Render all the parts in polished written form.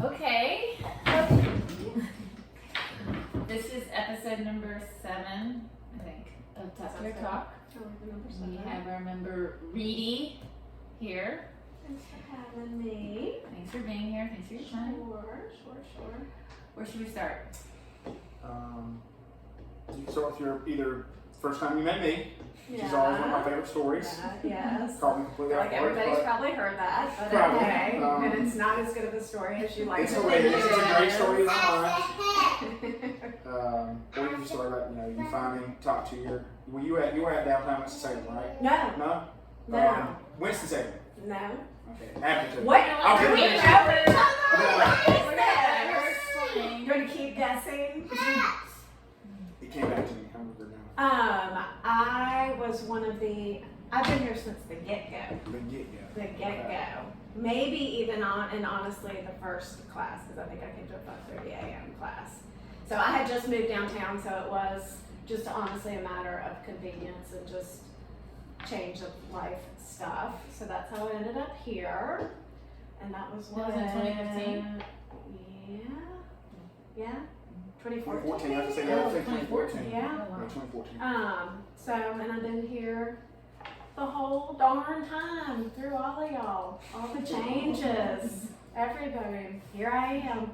Okay. This is episode number 7, I think, of Talk Your Talk. We have our member Reedy here. Thanks for having me. Thanks for being here. Thanks for your time. Sure. Where should we start? You can start with your either first time you met me, which is Yeah. always one of my favorite stories. Yes. Caught me completely off Like guard, everybody's but probably heard that, but Probably, okay. um, And it's not as good of a story as you like it's to hilarious. think It's a it great is. story in my mind. Or you can start about you finally talked to your. Well, you were at downtown Winston-Salem, right? No. No. Winston-Salem. No. Okay. Appleton. What? I'll Do give we you know this. each other? Yeah. Look at that. You want to keep guessing? It came back to me. I remember now. I was one of the. I've been here since the get-go. The get-go. The get-go. Maybe even and honestly the first class, because I think I came to a 5:30 a.m. class. So I had just moved downtown, so it was just honestly a matter of convenience and just change of life stuff. So that's how I ended up here. And that was That was in 2015? Yeah. 2014. 2014. I have to say that. I think 2014. Yeah. Yeah, 2014. So, and I've been here the whole darn time through all of y'all, all the changes, everybody. Here I am,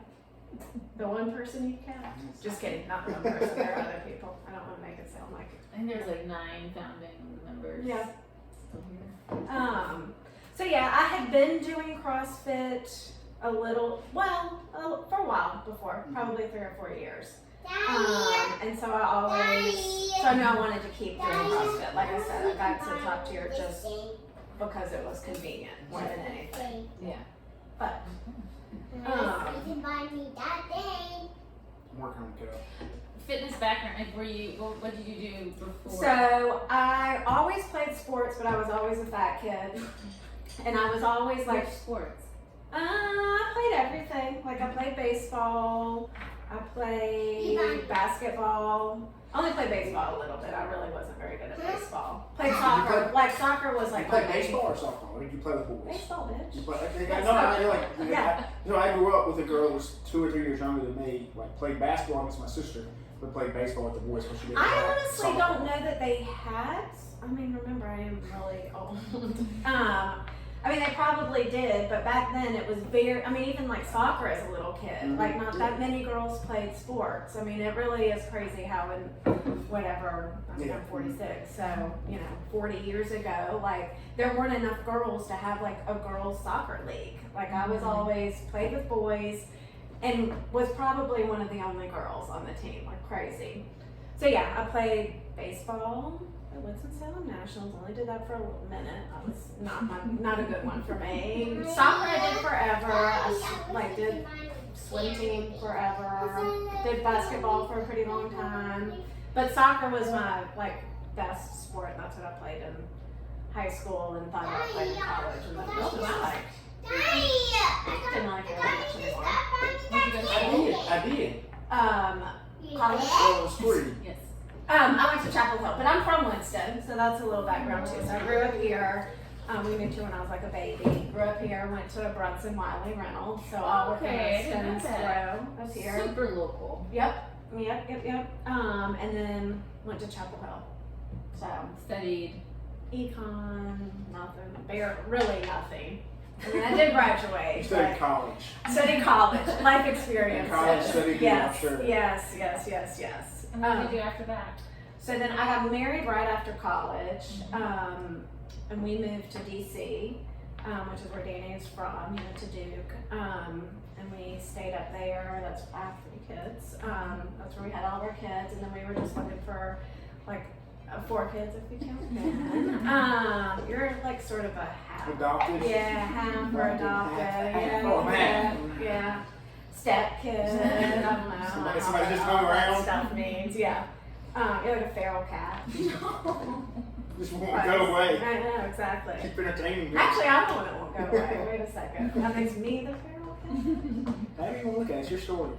the one person you kept. Just kidding, not the one person. There are other people. I don't want to make it sound like. I think there's like 9 founding members. Yeah. Still here. So yeah, I had been doing CrossFit a little, for a while before, probably 3 or 4 years. And so I knew I wanted to keep doing CrossFit. Like I said, I got to the top tier just because it was convenient more than anything. Yeah. But, You can buy me that thing. I'm working on it. Fitness background, like what did you do before? so I always played sports, but I was always a fat kid. And I was always like, Which sports? I played everything. Like I played baseball, I played basketball. I only played baseball a little bit. I really wasn't very good at baseball. Played soccer. Like soccer was like You play my baseball or softball? What did you play with boys? baseball, bitch. You play, That's no, like, Yeah. you know, I grew up with a girl who was 2 or 3 years younger than me. Like played basketball against my sister, but played baseball with the boys. Because she didn't I play honestly softball. don't know that they had. I mean, remember I am really old. I mean, they probably did, but back then it was very. I mean, even like soccer as a little kid, Mhm. like not that many girls played sports. I mean, it really is crazy how in whatever. I mean, Yeah. I'm 46, so 40 years ago, like there weren't enough girls to have like a girls soccer league. Like I was always played with boys, and was probably one of the only girls on the team. Like crazy. So yeah, I played baseball at Winston-Salem Nationals. Only did that for a little minute. That was not a good one for me. Soccer I did forever. I did swim team forever. Did basketball for a pretty long time. But soccer was my best sport. And that's what I played in high school and thought I played in college. And then it was just like didn't like it very much anymore. I did. College. Oh, it was free. Yes. I went to Chapel Hill, but I'm from Winston, so that's a little background too. So I grew up here. We moved here when I was like a baby. Grew up here, went to a Brunson Wiley Reynolds, so all within Okay, a stone's I didn't know throw of here. Super local. Yep. And then went to Chapel Hill. So Studied. econ, really nothing. I mean, I did graduate. You studied but college. studied college, life experience. College studied, Yes, I'm sure. yes. And what did you do after that? So then I got married right after college, and we moved to DC, which is where Danny is from. He went to Duke, and we stayed up there. That's I have 3 kids. That's where we had all of our kids, and then we were just looking for 4 kids if we count men. You're like sort of a half. Adopted. Yeah, half or adopted. Yeah, Oh, man. yeah. Step kid. I don't know. Somebody just all hung that around. Stuff means, yeah. You're like a feral cat. Just won't go away. I know, exactly. Keep entertaining me. Actually, I'm the one that won't go away. Wait a second. That makes me the feral cat. How do you want to look at it? It's your story.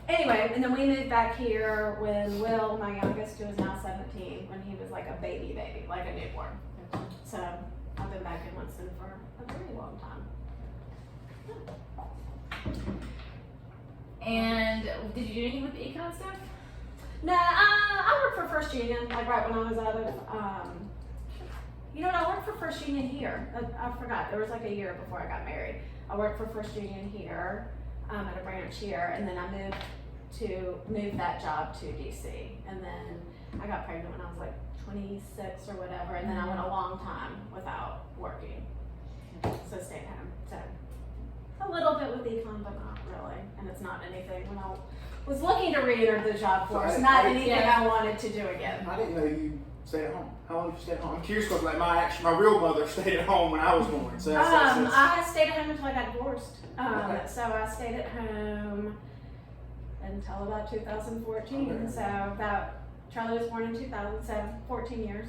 Anyway, and then we moved back here when Will, my youngest, who is now 17, when he was like a baby, like a newborn. So I've been back in Winston for a very long time. And did you do anything with the econ stuff? No, I worked for First Union, like right when I was out of, you know what, I worked for First Union here. I forgot, there was like a year before I got married. I worked for First Union here, at a branch here, and then I moved that job to DC. And then I got pregnant when I was like 26 or whatever, and then I went a long time without working. So stayed home. So a little bit with econ, but not really. And it's not anything when I was looking to re-enter the job force, not anything I wanted to do again. I didn't know you stayed at home. How long did you stay at home? I'm curious because like my real mother stayed at home when I was born. So I stayed at home until I got divorced. Okay. So I stayed at home until about 2014. Okay. So Charlie was born in 2000, so 14 years.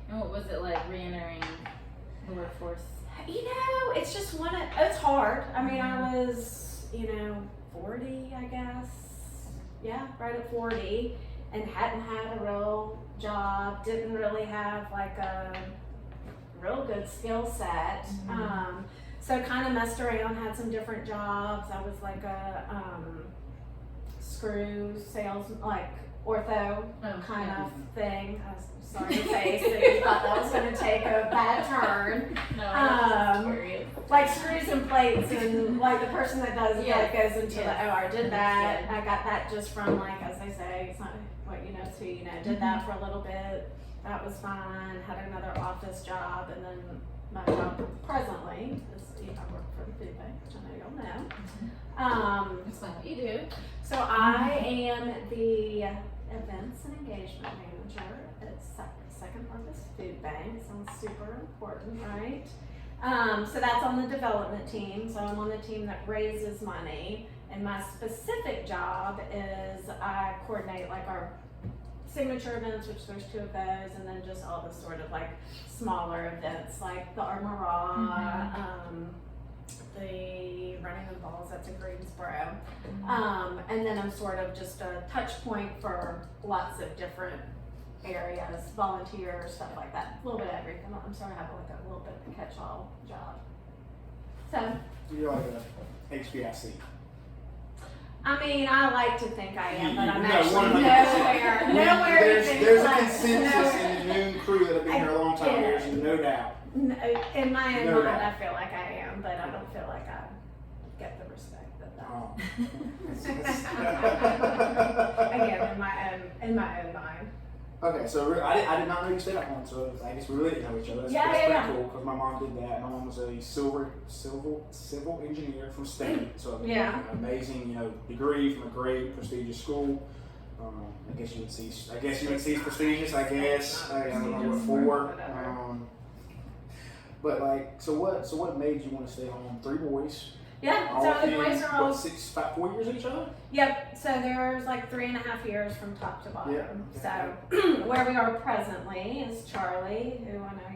And what was it like re-entering the workforce? You know, it's just it's hard. I mean, I was, 40, I guess. Yeah, right at 40, and hadn't had a real job, didn't really have like a real good skill set. So kind of messed around, had some different jobs. I was like a screw sales, like ortho kind of thing. I was sorry to face that you thought that was going to take a bad turn. Like screws and plates, and like the person that does it that goes into the OR did that. I got that just from, like, as they say, it's not what you know, it's who you know. Did that for a little bit. That was fine. Had another office job, and then my job presently is I work for the food bank, which I know y'all know. Explain what you do. So I am the events and engagement manager at Second Harvest Food Bank. Sounds super important, right? So that's on the development team. So I'm on the team that raises money, and my specific job is I coordinate like our signature events, which there's 2 of those, and then just all the sort of like smaller events like the Armora, the running the balls, that's in Greensboro. And then I'm sort of just a touch point for lots of different areas, volunteers, stuff like that. A little bit of everything. I'm sort of have like a little bit of a catch-all job. So you're like a HBIC. I mean, I like to think I am, but I'm No, actually 100%. nowhere There's even a close. consensus in the Noon crew that have been here a long time. Yeah. There's no doubt. In my own No mind, doubt. I feel like I am, but I don't feel like I get the respect that. Again, in my own mind. Okay, so I did not know you stayed at home, so I guess we really didn't know each other. That's pretty cool because my mom did that. My mom was a civil engineer from state, so Yeah. amazing, degree from a great prestigious school. I guess you would see it's prestigious. I guess I don't know what for. But like, so what made you want to stay home? 3 boys. Yeah, so the boys are all 4 years of each other. Yep. So there's like 3.5 years from top to bottom. Yeah. So where we are presently is Charlie, who I know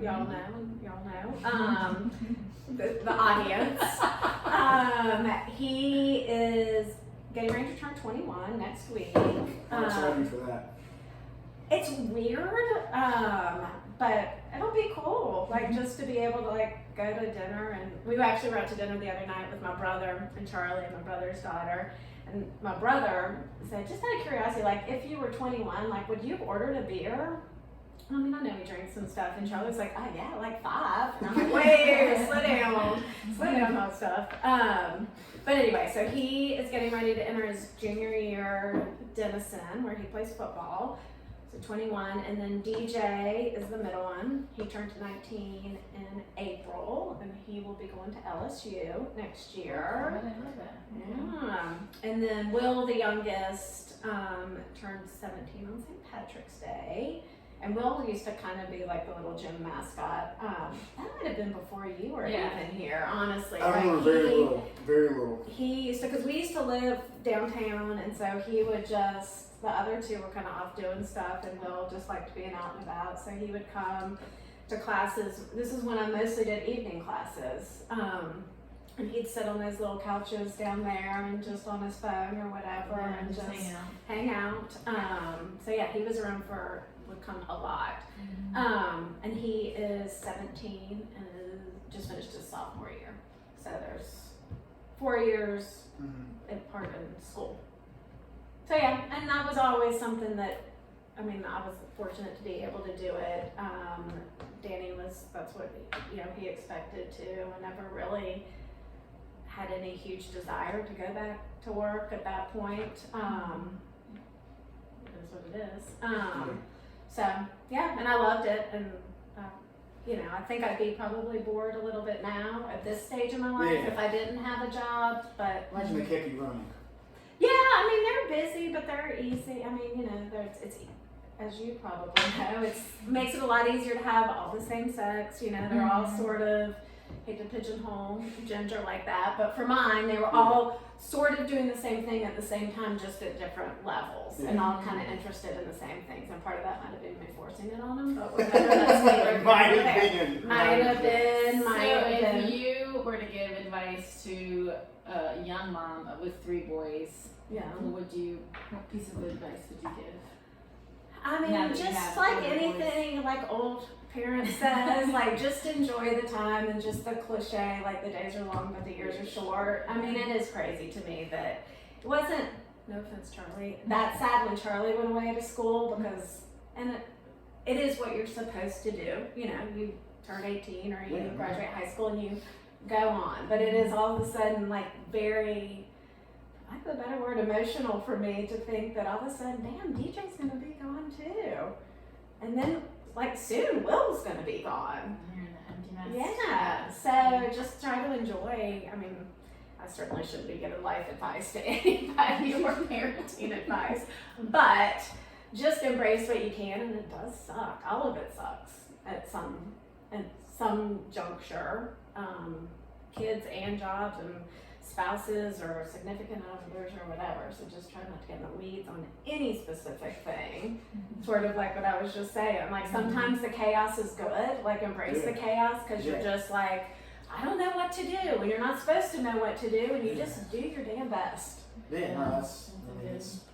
y'all know, the audience. He is getting ready to turn 21 next week. I'm excited for that. It's weird, but it'll be cool. Like just to be able to like go to dinner, and we actually were out to dinner the other night with my brother and Charlie and my brother's daughter. And my brother said, just out of curiosity, like if you were 21, like would you have ordered a beer? I mean, I know he drinks and stuff. And Charlie was like, oh yeah, like 5. And I'm like, wait, slow down on stuff. But anyway, so he is getting ready to enter his junior year Denison, where he plays football. So 21, and then DJ is the middle one. He turned 19 in April, and he will be going to LSU next year. I didn't know that. Yeah. And then Will, the youngest, turned 17 on St. Patrick's Day. And Will used to kind of be like the little gym mascot. That might have been before you were even here, honestly. I remember very little. He used to, because we used to live downtown, and so he would just, the other 2 were kind of off doing stuff, and Will just liked being out and about. So he would come to classes. This is when I mostly did evening classes. And he'd sit on those little couches down there and just on his phone or whatever and just hang out. So yeah, he was around would come a lot. And he is 17 and just finished his sophomore year. So there's 4 years in part in school. So yeah, and that was always something that, I mean, I was fortunate to be able to do it. Danny that's what, he expected to, and never really had any huge desire to go back to work at that point. It is what it is. So yeah, and I loved it, and I think I'd be probably bored a little bit now at this stage of my life if I didn't have a job, but. Imagine they kept you running. Yeah, I mean, they're busy, but they're easy. I mean, it's as you probably know, it makes it a lot easier to have all the same sex. They're all sort of, hate to pigeonhole gender like that, but for mine, they were all sort of doing the same thing at the same time, just at different levels, and all kind of interested in the same things. And part of that might have been me forcing it on them, but whatever. That's Might have been. So if you were to give advice to a young mom with 3 boys, what piece of advice would you give? I mean, just like anything, like old parents says, like just enjoy the time, and just the cliche, like the days are long but the years are short. I mean, it is crazy to me that it wasn't, no offense Charlie, that sad when Charlie went away to school, because, and it is what you're supposed to do. You turn 18 or you graduate high school and you go on, but it is all of a sudden like very, I like the better word, emotional for me to think that all of a sudden, damn, DJ's gonna be gone too. And then, like, soon Will's gonna be gone. Yeah, so just try to enjoy. I mean, I certainly shouldn't be giving life advice to anybody or parenting advice, but just embrace what you can, and it does suck. All of it sucks at some juncture. Kids and jobs and spouses or significant others or whatever. So just try not to get in the weeds on any specific thing. Sort of like what I was just saying. Like sometimes the chaos is good. Like embrace the chaos, because you're just like, I don't know what to do, and you're not supposed to know what to do, and you just do your damn best.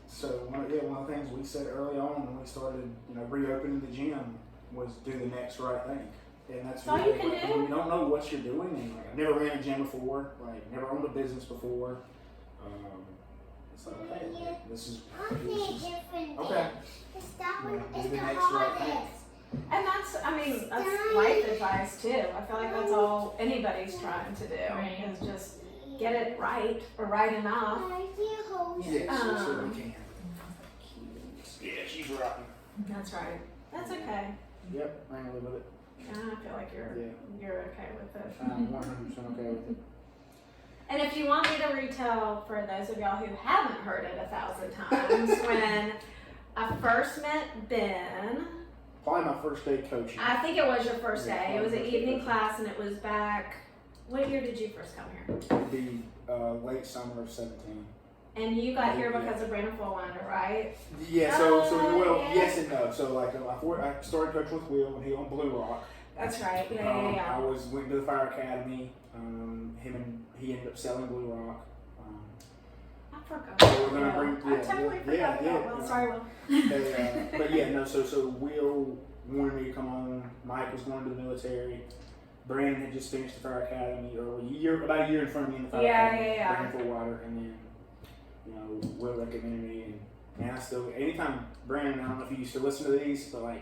So one of the things we said early on when we started, reopening the gym was do the next right thing. And that's all you can do. When you don't know what you're doing, and I've never ran a gym before, never owned a business before. It's like, okay, this is okay. Do the next right thing. And that's life advice too. I feel like that's all anybody's trying to do, is just get it right, or right enough. Yes, so we can. Yeah, she's rotten. That's right. That's okay. Yep, I can live with it. I feel like you're okay with it. I'm 100% okay with it. And if you want me to retell for those of y'all who haven't heard it 1,000 times, when I first met Ben, probably my first day coaching. I think it was your first day. It was an evening class, and it was back. What year did you first come here? It'd be late summer of 17. And you got here because of Brandon Fullwinder, right? Yeah. Yes and no. So I started coaching with Will when he on Blue Rock. That's right. Yeah. I went to the Fire Academy. He ended up selling Blue Rock. I forgot. So we're gonna bring. I totally forgot that. Well, sorry, Will. But yeah, no. So Will wanted me to come on. Mike was going to the military. Brandon had just finished the Fire Academy, or about a year in front of me in the Fire Academy. Brandon Fullwinder, and then Will recommended me, and I still, anytime Brandon, I don't know if you used to listen to these, but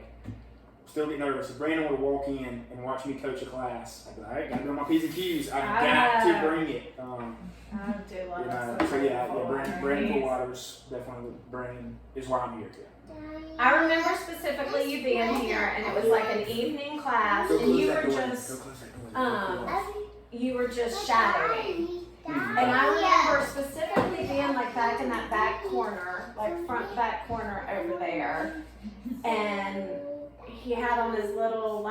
still get nervous. If Brandon would walk in and watch me coach a class, I'd be like, all right, gotta go on my P's and Q's. I've got to bring it. I do love that. Brandon Fullwinder's definitely, Brandon is why I'm here too. I remember specifically you being here, and it was like an evening class, and you were just shadowing. And I remember specifically being like back in that back corner, like front back corner over there, and he had on his little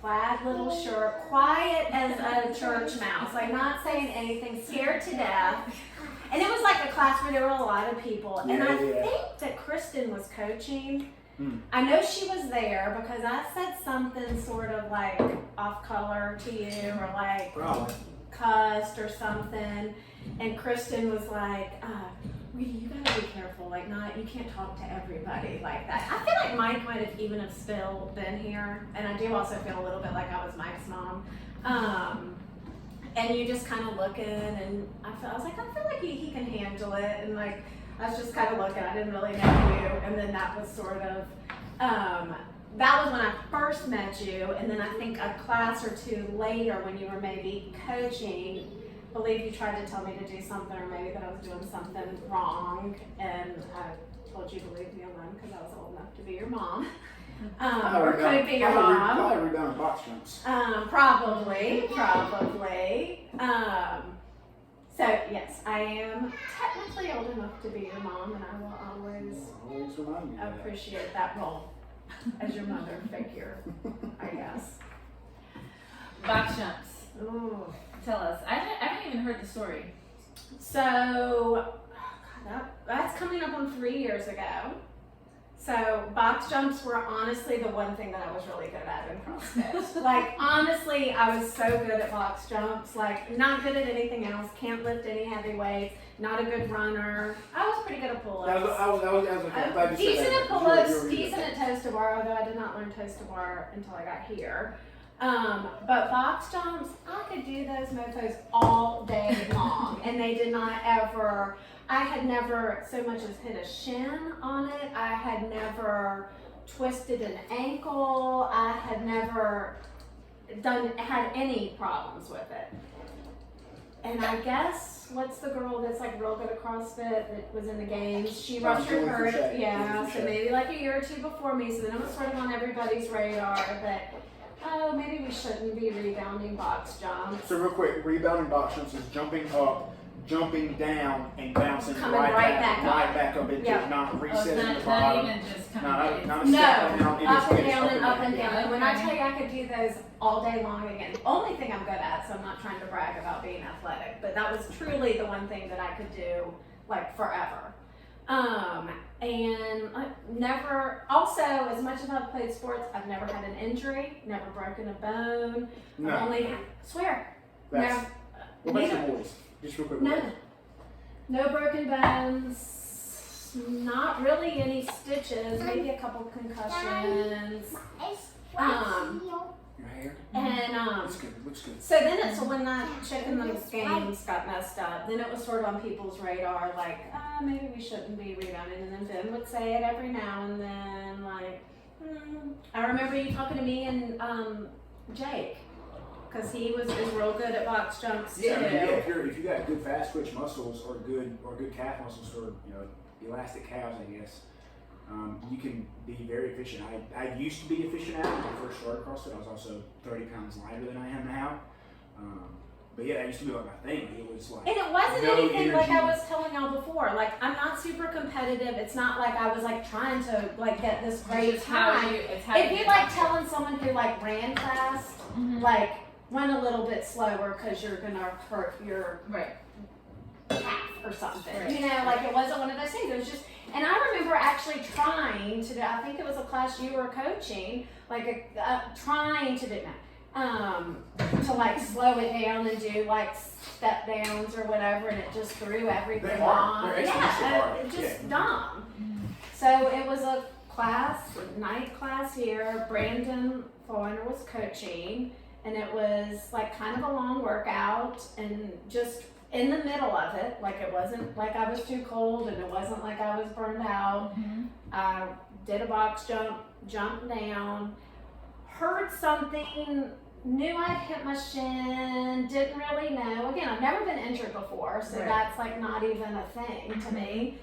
plaid little shirt, quiet as a church mouse, not saying anything, scared to death. And it was like a class where there were a lot of people, and I think that Kristen was coaching. I know she was there because I said something sort of off color to you, or probably cussed or something, and Kristen was like, Reedy, you gotta be careful, you can't talk to everybody like that. I feel like Mike might have even still been here, and I do also feel a little bit like I was Mike's mom. and you just kind of looking, and I was like, I feel like he can handle it, and like I was just kind of looking. I didn't really know you, and then that was sort of that was when I first met you, and then I think a class or two later when you were maybe coaching, I believe you tried to tell me to do something, or maybe that I was doing something wrong, and I told you to leave me alone because I was old enough to be your mom. Or could be your mom. Probably rebounding box jumps. Probably. So yes, I am technically old enough to be your mom, and I will always remind me of that. appreciate that role as your mother figure, I guess. Box jumps. Ooh. Tell us. I haven't even heard the story. So that's coming up on 3 years ago. So box jumps were honestly the one thing that I was really good at in CrossFit. Like honestly, I was so good at box jumps. Like not good at anything else. Can't lift any heavy weights. Not a good runner. I was pretty good at pull-ups. I was glad you said Decent that. at pull-ups. You were Decent at toes to bar. Although I did not learn toes to bar until I got here. But box jumps, I could do those mofos all day long, and they did not ever. I had never so much as hit a shin on it. I had never twisted an ankle. I had never had any problems with it. And I guess, what's the girl that's like real good at CrossFit that was in the games? She ruptured her, yeah, so maybe like a year or two before me. So then it was sort of on everybody's radar that, oh, maybe we shouldn't be rebounding box jumps. So real quick, rebounding box jumps is jumping up, jumping down, and bouncing Coming right back up into Yep. not resetting not, the bottom. not even just coming Not a No, step down, it up is and down and up and down. Yeah, And when I okay. tell you I could do those all day long again, the only thing I'm good at, so I'm not trying to brag about being athletic, but that was truly the one thing that I could do like forever. And I never, also, as much as I've played sports, I've never had an injury, never broken a bone. No. I've only, swear, That's, no, what about neither. your boys? Just real quick. No. No broken bones, not really any stitches, maybe a couple concussions. Your hair? And Looks good. It looks good. so then it's when that chick in those games got messed up, then it was sort of on people's radar, like, maybe we shouldn't be rebounding. And then Ben would say it every now and then, like, I remember you talking to me and Jake, because he is real good at box jumps too. Yeah, I mean, if you got good fast twitch muscles or good calf muscles for elastic calves, I guess. You can be very efficient. I used to be efficient at it when I first started CrossFit. I was also 30 pounds lighter than I am now. But yeah, that used to be like my thing. It was like, and it wasn't no anything like I energy. was telling y'all before. Like I'm not super competitive. It's not like I was like trying to like get this great It's how time. it's how If you you get like back. telling someone who like ran fast, like run a little bit slower because you're gonna hurt your Right. calf or something. Right. You know, like it wasn't one of those things. It was just, and I remember actually trying to do, I think it was a class you were coaching, like trying to do to like slow it down and do like step downs or whatever, and it just threw everything They're hard. on. They're exponentially hard. It's just Yeah. dumb. So it was a night class here. Brandon Foreigner was coaching, and it was like kind of a long workout, and just in the middle of it, like it wasn't like I was too cold, and it wasn't like I was burned out. I did a box jump down, heard something, knew I'd hit my shin, didn't really know. Again, I've never been injured before, so Right. that's like not even a thing to me.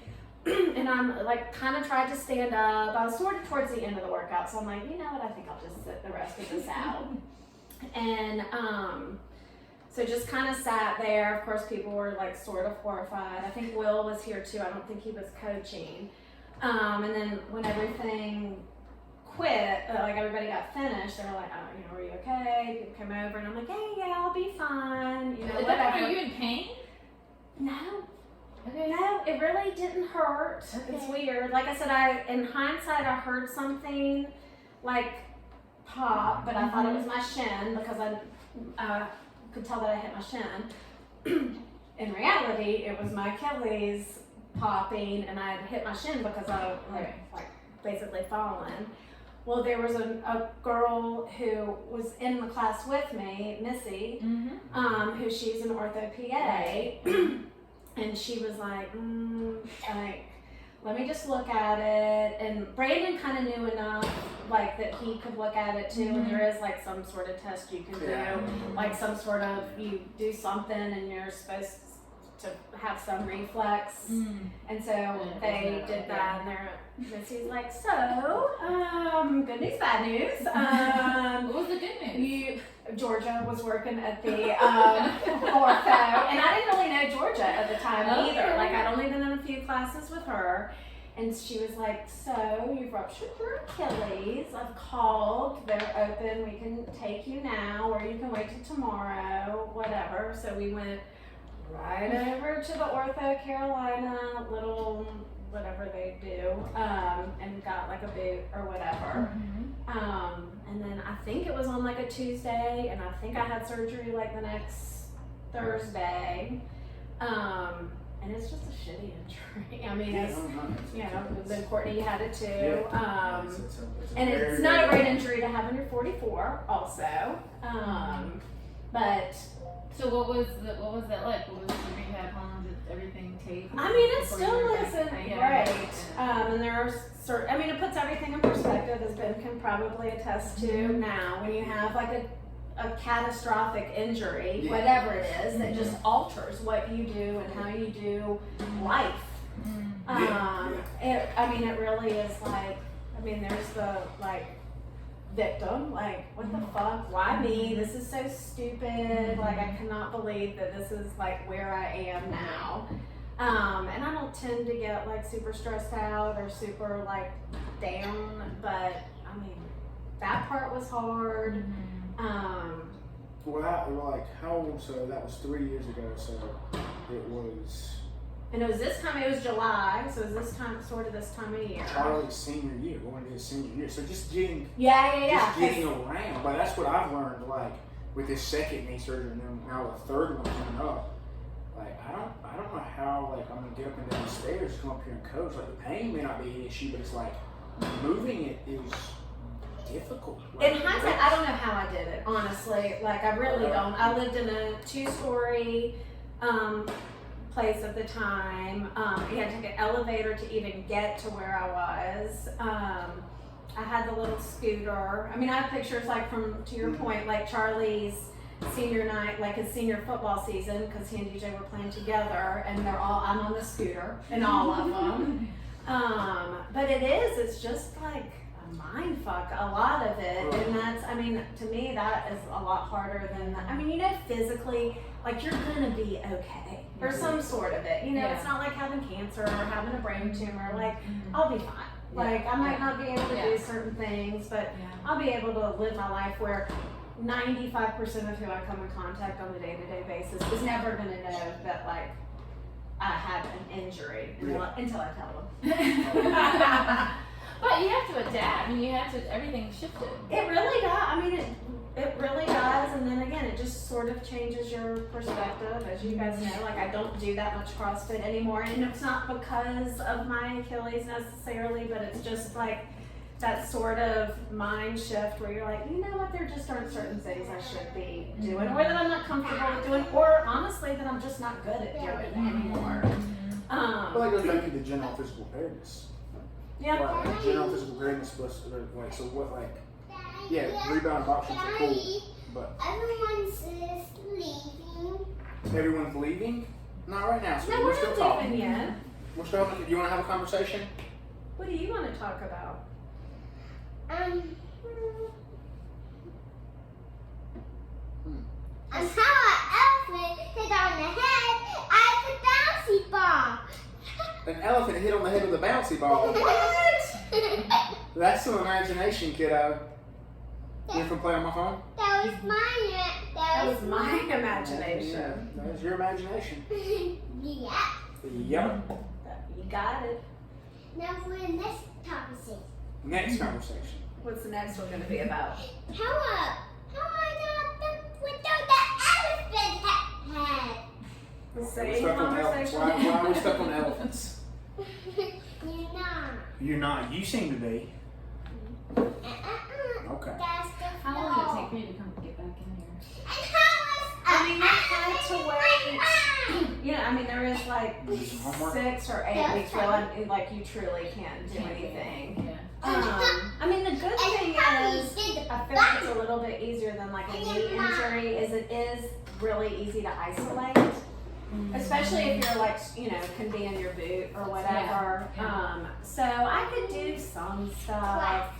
And I'm like kind of tried to stand up. I was sort of towards the end of the workout, so I'm like, you know what, I think I'll just sit the rest of this out. And so just kind of sat there. Of course, people were like sort of horrified. I think Will was here too. I don't think he was coaching. And then when everything quit, like everybody got finished, they were like, oh, are you okay? People came over, and I'm like, hey, yeah, I'll be fine. Whatever. Are you in pain? No. Okay. No, it really didn't hurt. Okay. It's weird. Like I said, in hindsight, I heard something like pop, but I thought it was my shin because I could tell that I hit my shin. In reality, it was my Achilles popping, and I had hit my shin because I like basically fallen. Well, there was a girl who was in the class with me, Missy, who she's an ortho PA, and she was like, let me just look at it. And Brandon kind of knew enough, like, that he could look at it too. And there is like some sort of test you can do, like some sort of, you do something and you're supposed to have some reflex. And so they did that, and Missy's like, so, good news, bad news. What was the good news? Georgia was working at the ortho, and I didn't really know Georgia at the time either. Like, I'd only been in a few classes with her, and she was like, so you've ruptured your Achilles. I've called, they're open, we can take you now, or you can wait till tomorrow, whatever. So we went right over to the Ortho Carolina, little whatever they do, and got like a boot or whatever. And then I think it was on like a Tuesday, and I think I had surgery like the next Thursday. And it's just a shitty injury. I mean, it's, you know, then Courtney had it too. And it's not a great injury to have when you're 44 also. But so what was that like? What was the rehab? How long did everything take? I mean, it still isn't great. And there are certain, I mean, it puts everything in perspective, as Ben can probably attest to now. When you have like a catastrophic injury, whatever it is, that just alters what you do and how you do life. I mean, it really is like, I mean, there's the like victim, like, what the fuck, why me, this is so stupid, like, I cannot believe that this is like where I am now. And I don't tend to get like super stressed out or super like down, but I mean, that part was hard. Well, like, how old? So that was 3 years ago. So it was. And it was this time. It was July, so it was this time, sort of this time of year. Charlie's senior year, going to his senior year. So just getting. Just getting around. But that's what I've learned. Like with this second knee surgery, and then now the third one coming up. Like I don't know how like I'm gonna get up and down the stairs, come up here and coach. Like the pain may not be an issue, but it's like moving it is difficult. Like, in hindsight, I don't know how I did it, honestly. Like, I really don't. I lived in a 2-story place at the time. You had to take an elevator to even get to where I was. I had the little scooter. I mean, I have pictures, like, from, to your point, like Charlie's senior night, like his senior football season, because he and DJ were playing together, and I'm on the scooter in all of them. But it's just like mind fuck, a lot of it, and that's, I mean, to me that is a lot harder than, I mean, you know, physically, like, you're gonna be okay, or some sort of it, you know, it's not like having cancer or having a brain tumor, like, I'll be fine, like, I might not be able to do certain things, but I'll be able to live my life where 95% of who I come in contact on a day-to-day basis is never gonna know that, like, I have an injury until I tell them. But you have to adapt. I mean, you have to. Everything shifted. It really does. I mean, it really does. And then again, it just sort of changes your perspective, as you guys know. Like, I don't do that much CrossFit anymore, and it's not because of my Achilles necessarily, but it's just like that sort of mind shift where you're like, you know what? There just aren't certain things I should be doing, or that I'm not comfortable with doing, or honestly that I'm just not good at doing anymore. Well, that goes back to the general physical awareness. Like, general physical awareness plus, like, so what, like, rebound options are cool, but everyone's leaving. Everyone's leaving? Not right now, so No, we're still not talking. leaving yet. We're still having, do you want to have a conversation? What do you want to talk about? And how an elephant hit on the head at the bouncy ball. An elephant hit on the head with a bouncy ball. What? That's some imagination, kiddo. You can play on my phone? That was mine. That was my imagination. That was your imagination. Yeah. Yep. You got it. Now for the next conversation. Next conversation. What's the next one going to be about? How I got without the elephant head. The We're same stuck on elephants. conversation. Why are we stuck on elephants? You're not. You're not. You seem to be. 6 or 8 weeks where like you truly can't do anything. Yeah. I mean, the good thing is, I feel like it's a little bit easier than like a knee injury. Is it is really easy to isolate, especially if you're like can be in your boot or whatever. Yeah. So I could do some stuff.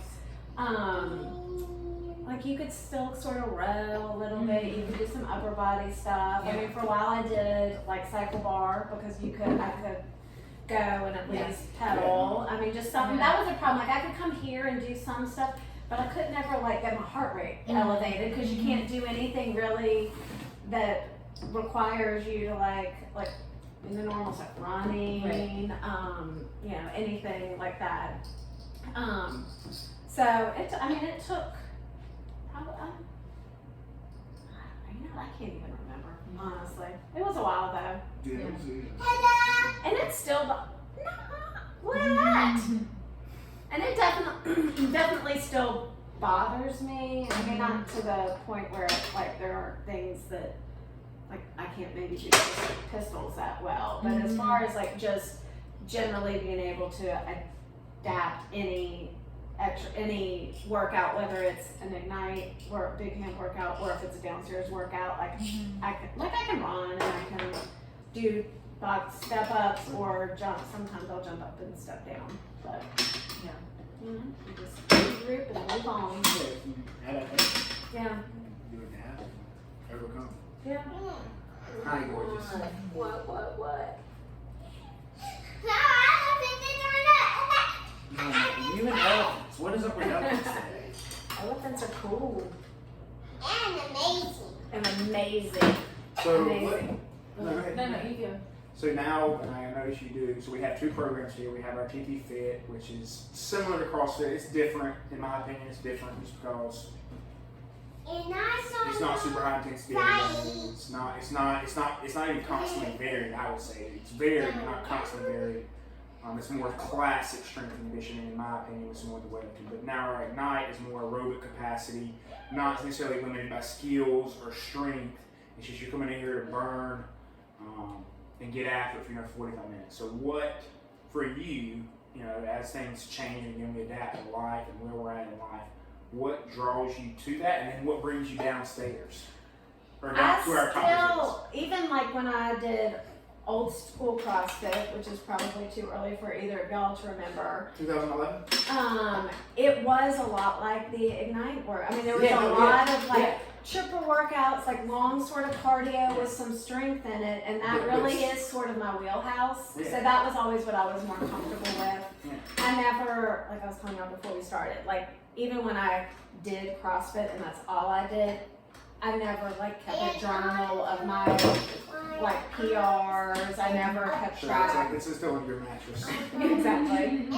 Like you could still sort of row a little bit. You could do some upper body stuff. I mean, for a while I did like cycle bar because I could go and at least pedal. I mean, just something that was a problem. Like I could come here and do some stuff, but I could never like get my heart rate elevated because you can't do anything really that requires you to like in the normals like running, anything like that. So it took. I can't even remember, honestly. It was a while though. Yeah. And it's still, look at that. And it definitely still bothers me. I mean, not to the point where like there are things that like I can't maybe do pistols that well. But as far as like just generally being able to adapt any workout, whether it's an Ignite or a big hand workout or if it's a downstairs workout, like I can run and I can do box step ups or jump. Sometimes I'll jump up and step down, but you just regroup and move on. Yeah. Do it now. Overcome. Yeah. Hi, gorgeous. What? No, I don't think You and elephants. What is up with elephants today? Elephants are cool and amazing. and amazing. So Amazing. No, go ahead. No, you go. So now, and I notice you do, so we have 2 programs here. We have our TT Fit, which is similar to CrossFit. It's different, in my opinion, it's different just because And I saw it's not super high intensity. It's not even constantly varied, I would say. It's varied, but not constantly varied. It's more classic strength and conditioning, in my opinion, with some of the weightlifting. But now our Ignite is more aerobic capacity, not necessarily limited by skills or strength. It's just you're coming in here to burn and get after it for 45 minutes. So what, for you, as things change and again we adapt in life and where we're at in life, what draws you to that, and then what brings you downstairs? Or down to our top even like when I did old school CrossFit, which is probably too early for either of y'all to remember. 2011? It was a lot like the Ignite work. I mean, there was a lot of triple workouts, like long sort of cardio with some strength in it, and that really is sort of my wheelhouse. Yeah. So that was always what I was more comfortable with. Yeah. I never, like I was telling y'all before we started, like even when I did CrossFit and that's all I did, I never like kept a journal of my like PRs. I never kept track. It's still under your mattress. Exactly.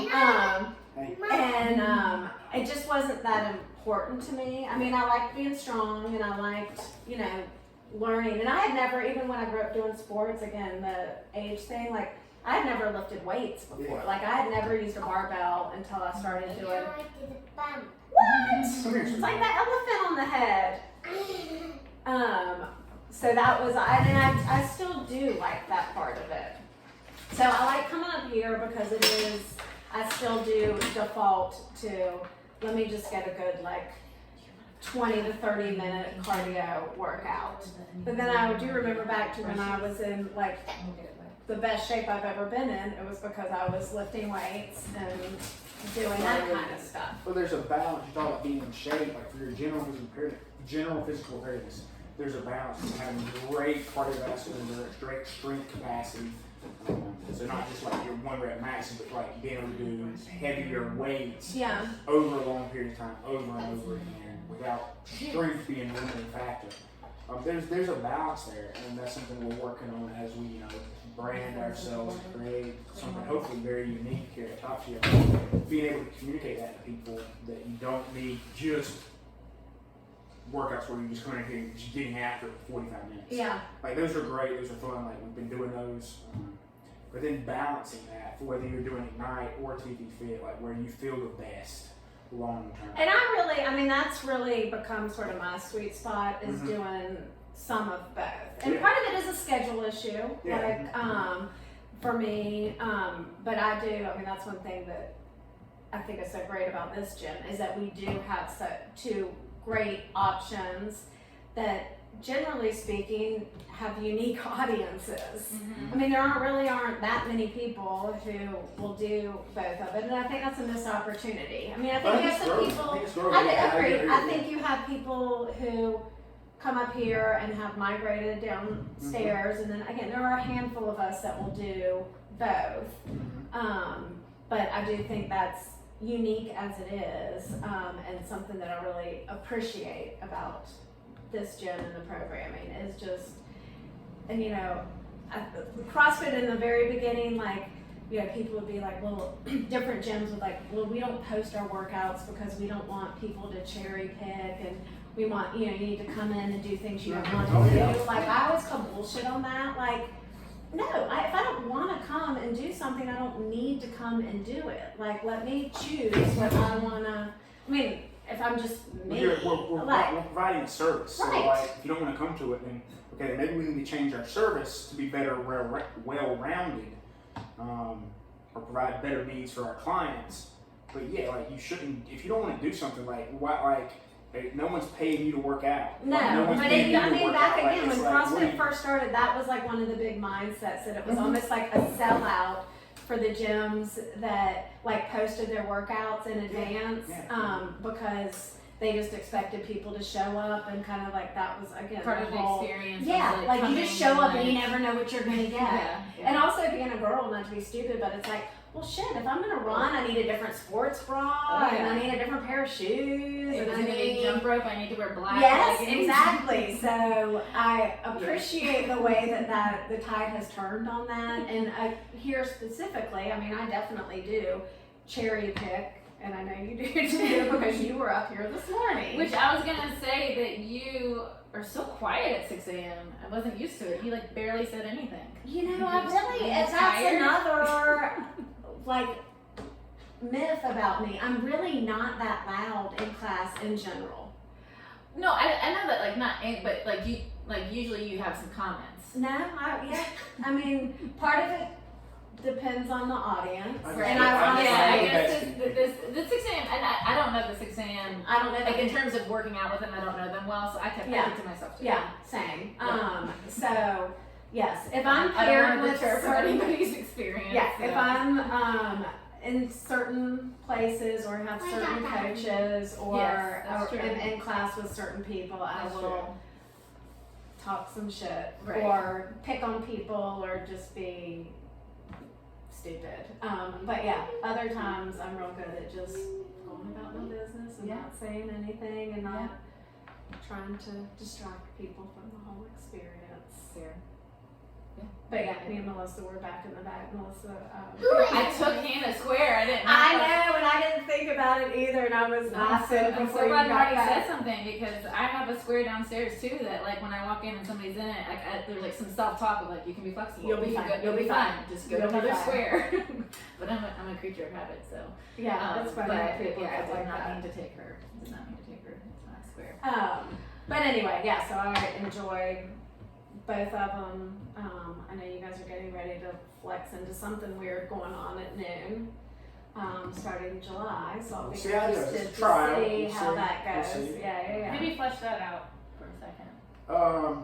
Hey. And it just wasn't that important to me. I mean, I liked being strong and I liked, learning. And I had never, even when I grew up doing sports, again, the age thing, like I had never lifted weights before. Yeah. Like I had never used a barbell until I started doing. Bump. What? It's like that elephant on the head. So that was, I still do like that part of it. So I like coming up here because it is, I still do default to, let me just get a good like 20 to 30 minute cardio workout. But then I do remember back to when I was in like the best shape I've ever been in, it was because I was lifting weights and doing that kind of stuff. Well, there's a balance. You talk about being in shape, like for your general physical awareness. There's a balance in having great cardiovascular endurance, great strength capacity. So not just like your 1 rep max, but like being able to do heavier weights over a long period of time, over and over again, without strength being a limiting factor. There's a balance there, and that's something we're working on as we brand ourselves and create something hopefully very unique here at Top Tier. Being able to communicate that to people that you don't need just workouts where you're just coming in here and just getting after it for 45 minutes. Yeah. Like those are great, those are fun, like we've been doing those. But then balancing that for whether you're doing Ignite or TT Fit, like where you feel the best long term. And that's really become sort of my sweet spot is doing some of both. And part of it is a schedule issue. Yeah. Like, for me. But I mean, that's one thing that I think is so great about this gym is that we do have two great options that, generally speaking, have unique audiences. I mean, there aren't that many people who will do both of it, and I think that's a missed opportunity. I mean, I think you have some people. I agree. I think you have people who come up here and have migrated downstairs, and then again, there are a handful of us that will do both. But I do think that's unique as it is, and something that I really appreciate about this gym and the programming is just, and CrossFit in the very beginning, like, people would be like, well, different gyms would like, well, we don't post our workouts because we don't want people to cherry pick, and we want, you need to come in and do things you don't want to do. Like, I always call bullshit on that. Like, no, if I don't want to come and do something, I don't need to come and do it. Like, let me choose what I want to, I mean, if I'm just me. We're providing a service. So, like, if you don't want to come to it, then, okay, maybe we need to change our service to be better, well-rounded, or provide better needs for our clients. But yeah, like, you shouldn't, if you don't want to do something, no one's paying you to work out. No, but back again, when CrossFit first started, that was like one of the big mindsets, that it was almost like a sellout for the gyms that like posted their workouts in advance, because they just expected people to show up, and kind of like that was, again, part of the experience. Yeah, like you just show up and you never know what you're gonna get. Yeah. And also being a girl, not to be stupid, but it's like, well, shit, if I'm gonna run, I need a different sports bra, and I need a different pair of shoes, and I need a jump rope. I need to wear black. Yes, leggings. Exactly. So I appreciate the way that the tide has turned on that, and here specifically, I mean, I definitely do cherry pick. And I know you do too, because you were up here this morning. Which I was gonna say that you are so quiet at 6 a.m. I wasn't used to it. You like barely said anything. I really, that's another like myth about me. I'm really not that loud in class in general. No, I know that, like, not, but like you, like usually you have some comments. No, I mean, part of it depends on the audience. Right. And I guess the 6 a.m. and I don't know the 6 a.m. I don't know. Like, in terms of working out with them, I don't know them well, so I kept it to myself too. Yeah, same. Yeah. So yes, if I'm I paired don't want with to deter anybody's experience. Yeah, so. if I'm in certain places or have certain coaches or in class with certain people, I will talk some shit or pick on people or just be stupid. But yeah, other times I'm real good at just going about my business and not saying anything and not trying to distract people from the whole experience. Fair. But yeah, me and Melissa were back in the back. Melissa, I took Hannah square. I didn't. I know, and I didn't think about it either, and I was I'm before so you glad got Marty back. said something, because I have a square downstairs too that, like, when I walk in and somebody's in it, there's like some self-talk of like, you can be flexible. You'll be fine. You'll be fine. Just go to You'll be another fine. square. But I'm a creature of habit, so. Yeah, that's funny. But People yeah, I get did like not that. mean to take her. Did not mean to take her. It's not a square. But anyway, yeah, so I enjoyed both of them. I know you guys are getting ready to flex into something weird going on at noon, starting July, so I'll be interested to see how that goes. Yeah. Maybe flesh that out for a second.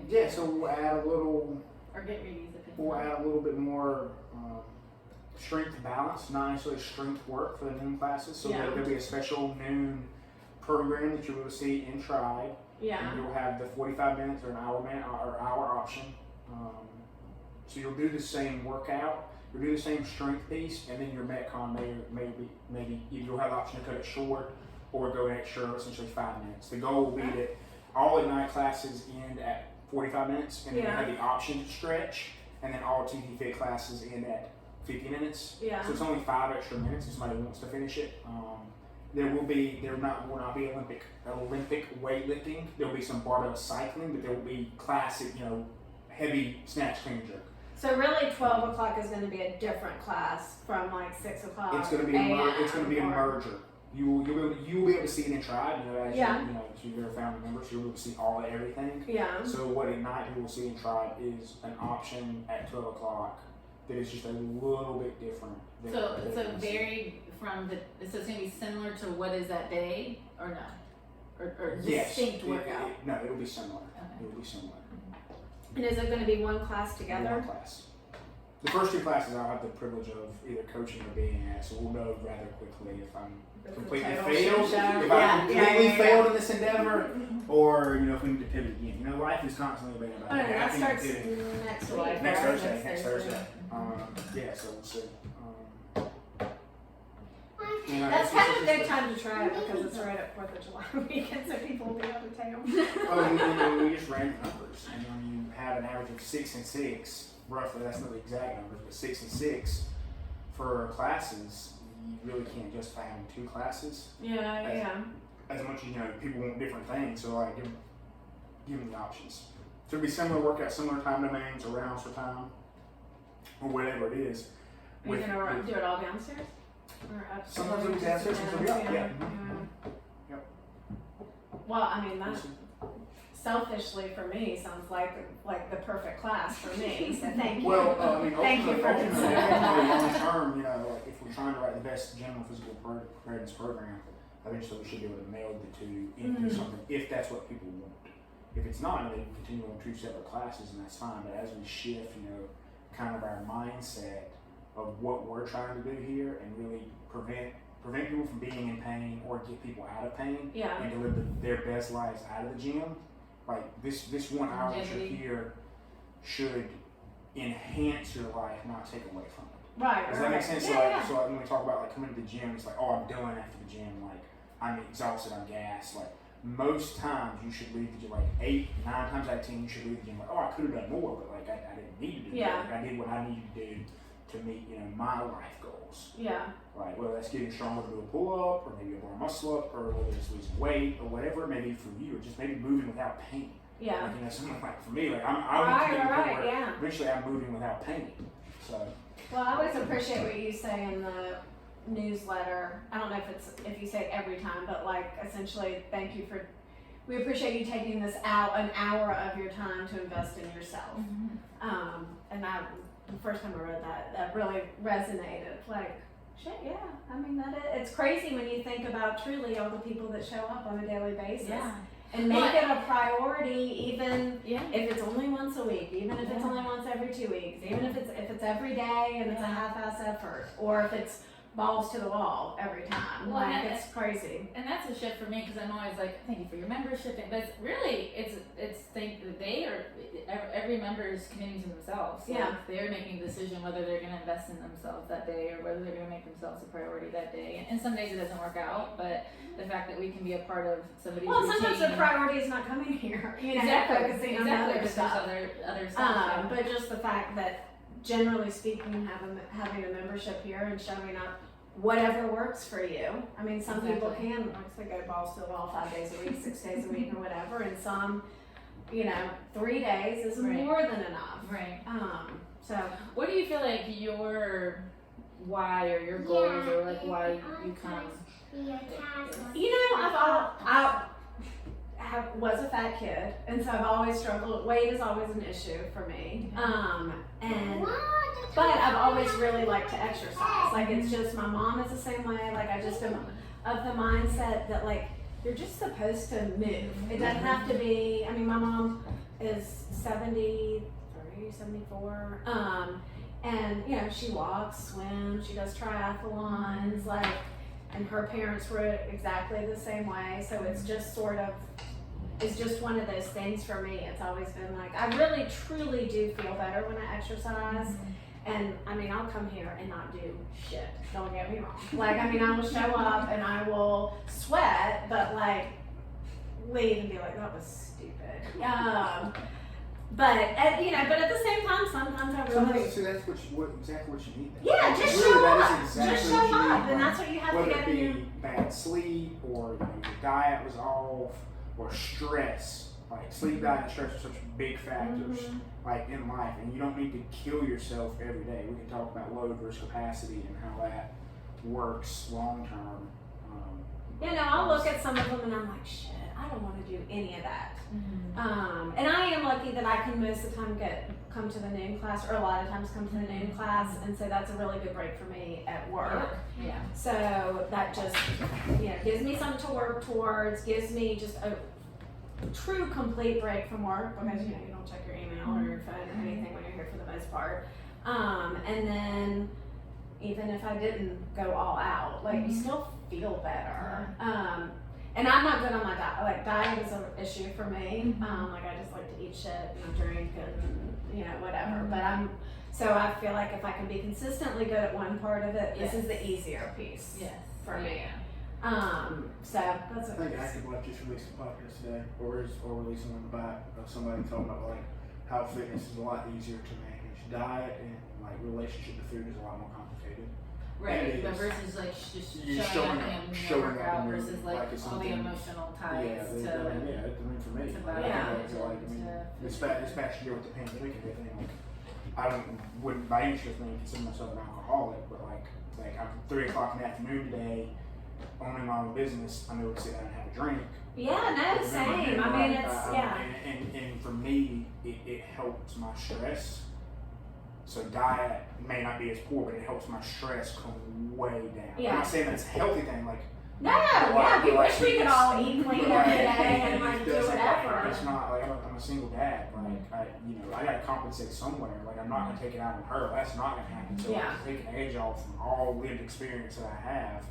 Yeah, so we'll add a little, Or get Reedy's opinion. we'll add a little bit more strength balance, not necessarily strength work for the noon classes. So there'll be a special noon program that you will see in Tribe. Yeah. And you'll have the 45 minutes or an hour option. So you'll do the same workout, you'll do the same strength piece, and then your Metcon maybe you'll have the option to cut it short or go extra, essentially 5 minutes. The goal will be that all Ignite classes end at 45 minutes, and then you have the option to stretch, and then all TT Fit classes end at 50 minutes. Yeah. So it's only 5 extra minutes if somebody wants to finish it. There will not be Olympic weightlifting. There will be some barbell cycling, but there will be classic, heavy snatch, clean, jerk. So really, 12 o'clock is going to be a different class from like 6 o'clock. It's going to be a merger. You'll be able to see it in Tribe. As you're a family member, so you'll be able to see everything. Yeah. So what Ignite you will see in Tribe is an option at 12 o'clock that is just a little bit different. Than So than very from the, so it's gonna be similar to what is that day, or no? Or yes, distinct workout? No, it'll be similar. Okay. It will be similar. And is it going to be one class together? One class. The first 2 classes I'll have the privilege of either coaching or being at, so we'll know rather quickly if I'm completely total failed, shit show. if Yeah, I completely yeah. failed in this endeavor, or if we need to pivot again. Life is constantly being about Oh, no, that adapting and starts pivoting. next July week. Next right? Thursday. Next Thursday. Yeah, so we'll see. That's kind of a good time to try it because it's right at 4th of July weekend, so people will be out of town. We just ran the numbers, and when you have an average of 6 and 6, roughly, that's not the exact numbers, but 6 and 6 for classes, you really can't justify having 2 classes. Yeah. As much as people want different things, so like give them the options. So it'll be similar workout, similar time domains or rounds for time, or whatever it is. Are you going to do it all downstairs? Or upstairs? Sometimes it'll be downstairs, sometimes it'll be up, yeah. Yep. Well, I mean, that selfishly for me sounds like the perfect class for me, so thank you. Well, I mean, Thank you for ultimately, considering. long term, like if we're trying to write the best general physical preparedness program, eventually we should be able to meld the 2 into something if that's what people want. If it's not, they can continue on 2 separate classes, and that's fine. But as we shift, kind of our mindset of what we're trying to do here, and really prevent people from being in pain or get people out of pain, Yeah. and to live their best lives out of the gym. Like this 1 hour that you're here should enhance your life, not take away from it. Right. Does that make sense? Yeah, So when we talk about like coming to the gym, it's like, oh, I'm done after the gym. Like I'm exhausted, I'm gassed. Like most times you should leave the gym, like 8, 9 times out of 10, you should leave the gym like, oh, I could have done more, but like I didn't need to do that. Like, I did what I needed to do to meet my life goals. Yeah. Like whether that's getting stronger to do a pull up, or maybe a bar muscle up, or whether it's losing weight, or whatever it may be for you, or just maybe moving without pain. Yeah. Like something like for me, like I want to get to the point where yeah. eventually I'm moving without pain. So. Well, I always appreciate what you say in the newsletter. I don't know if you say it every time, but like essentially, we appreciate you taking an hour of your time to invest in yourself. And the first time I read that really resonated. Like, shit, yeah. I mean, it's crazy when you think about truly all the people that show up on a daily basis. Yeah. And make it a priority, even Yeah. if it's only once a week, even if it's only once every 2 weeks, even if it's every day and it's a half-ass effort, or if it's balls to the wall every time. Well, Like, it's crazy. And that's a shift for me because I'm always like, thank you for your membership. But it's really, it's think that they are, every member is committing to themselves. Yeah. Like they're making a decision whether they're going to invest in themselves that day or whether they're going to make themselves a priority that day. And some days it doesn't work out, but the fact that we can be a part of somebody's Well, routine. sometimes the priority is not coming here, focusing on other because stuff. there's other stuff. But just the fact that, generally speaking, having a membership here and showing up, whatever works for you. I mean, some people can, like I said, go balls to the wall 5 days a week, 6 days a week, or whatever, and some, 3 days is more than enough. Right. So What do you feel like your why or your goals or like why you come? I was a fat kid, and so I've always struggled. Weight is always an issue for me. But I've always really liked to exercise. Like, it's just, my mom is the same way. Like, I just am of the mindset that, like, you're just supposed to move. It doesn't have to be, I mean, my mom is 73, 74. And, she walks, swims, she does triathlons, like, and her parents were exactly the same way. So it's just it's just one of those things for me. It's always been like, I really, truly do feel better when I exercise. And I mean, I'll come here and not do shit. Don't get me wrong. Like, I mean, I will show up and I will sweat, but like, leave and be like, that was stupid. But at the same time, sometimes I really. So that's exactly what you need. Yeah, just really, show that up. is exactly Just what show you need. up, and that's what you have Whether to get it in your. be bad sleep or your diet was off or stress. Like sleep, diet, and stress are such big factors like in life, and you don't need to kill yourself every day. We can talk about load versus capacity and how that works long term. I'll look at some of them and I'm like, shit, I don't want to do any of that. Mm-hmm. And I am lucky that I can most of the time come to the noon class, or a lot of times come to the noon class, and so that's a really good break for me at work. Yeah. So that just, gives me something to work towards, gives me just a true complete break from work, because you don't check your email or your phone or anything when you're here for the most part. And then even if I didn't go all out, like you still feel better. And I'm not good on my diet. Like diet is an issue for me. Like I just like to eat shit and drink and whatever. But so I feel like if I can be consistently good at one part of it, this is the easier piece for me. So that's what I think Active Life just released a podcast today, or releasing one about somebody talking about like how fitness is a lot easier to manage. Diet and like relationship to food is a lot more complicated. Right, but versus like just showing up and workout versus like all the emotional ties to. I mean, for me, this past year with the pandemic and everything, like I wouldn't by any stretch of the imagination consider myself an alcoholic, but like I'm 3 o'clock in the afternoon today, owning my own business, I'm able to sit down and have a drink. Yeah, no, same. I mean, it's And for me, it helps my stress. So diet may not be as poor, but it helps my stress come way down. Yeah. I'm not saying that's a healthy thing, like. We wish we could all eat clean every day and like do whatever. It's not like I'm a single dad. Like I gotta compensate somewhere. Like I'm not gonna take it out on her. That's not gonna happen. So like, take an edge off from all lived experience that I have.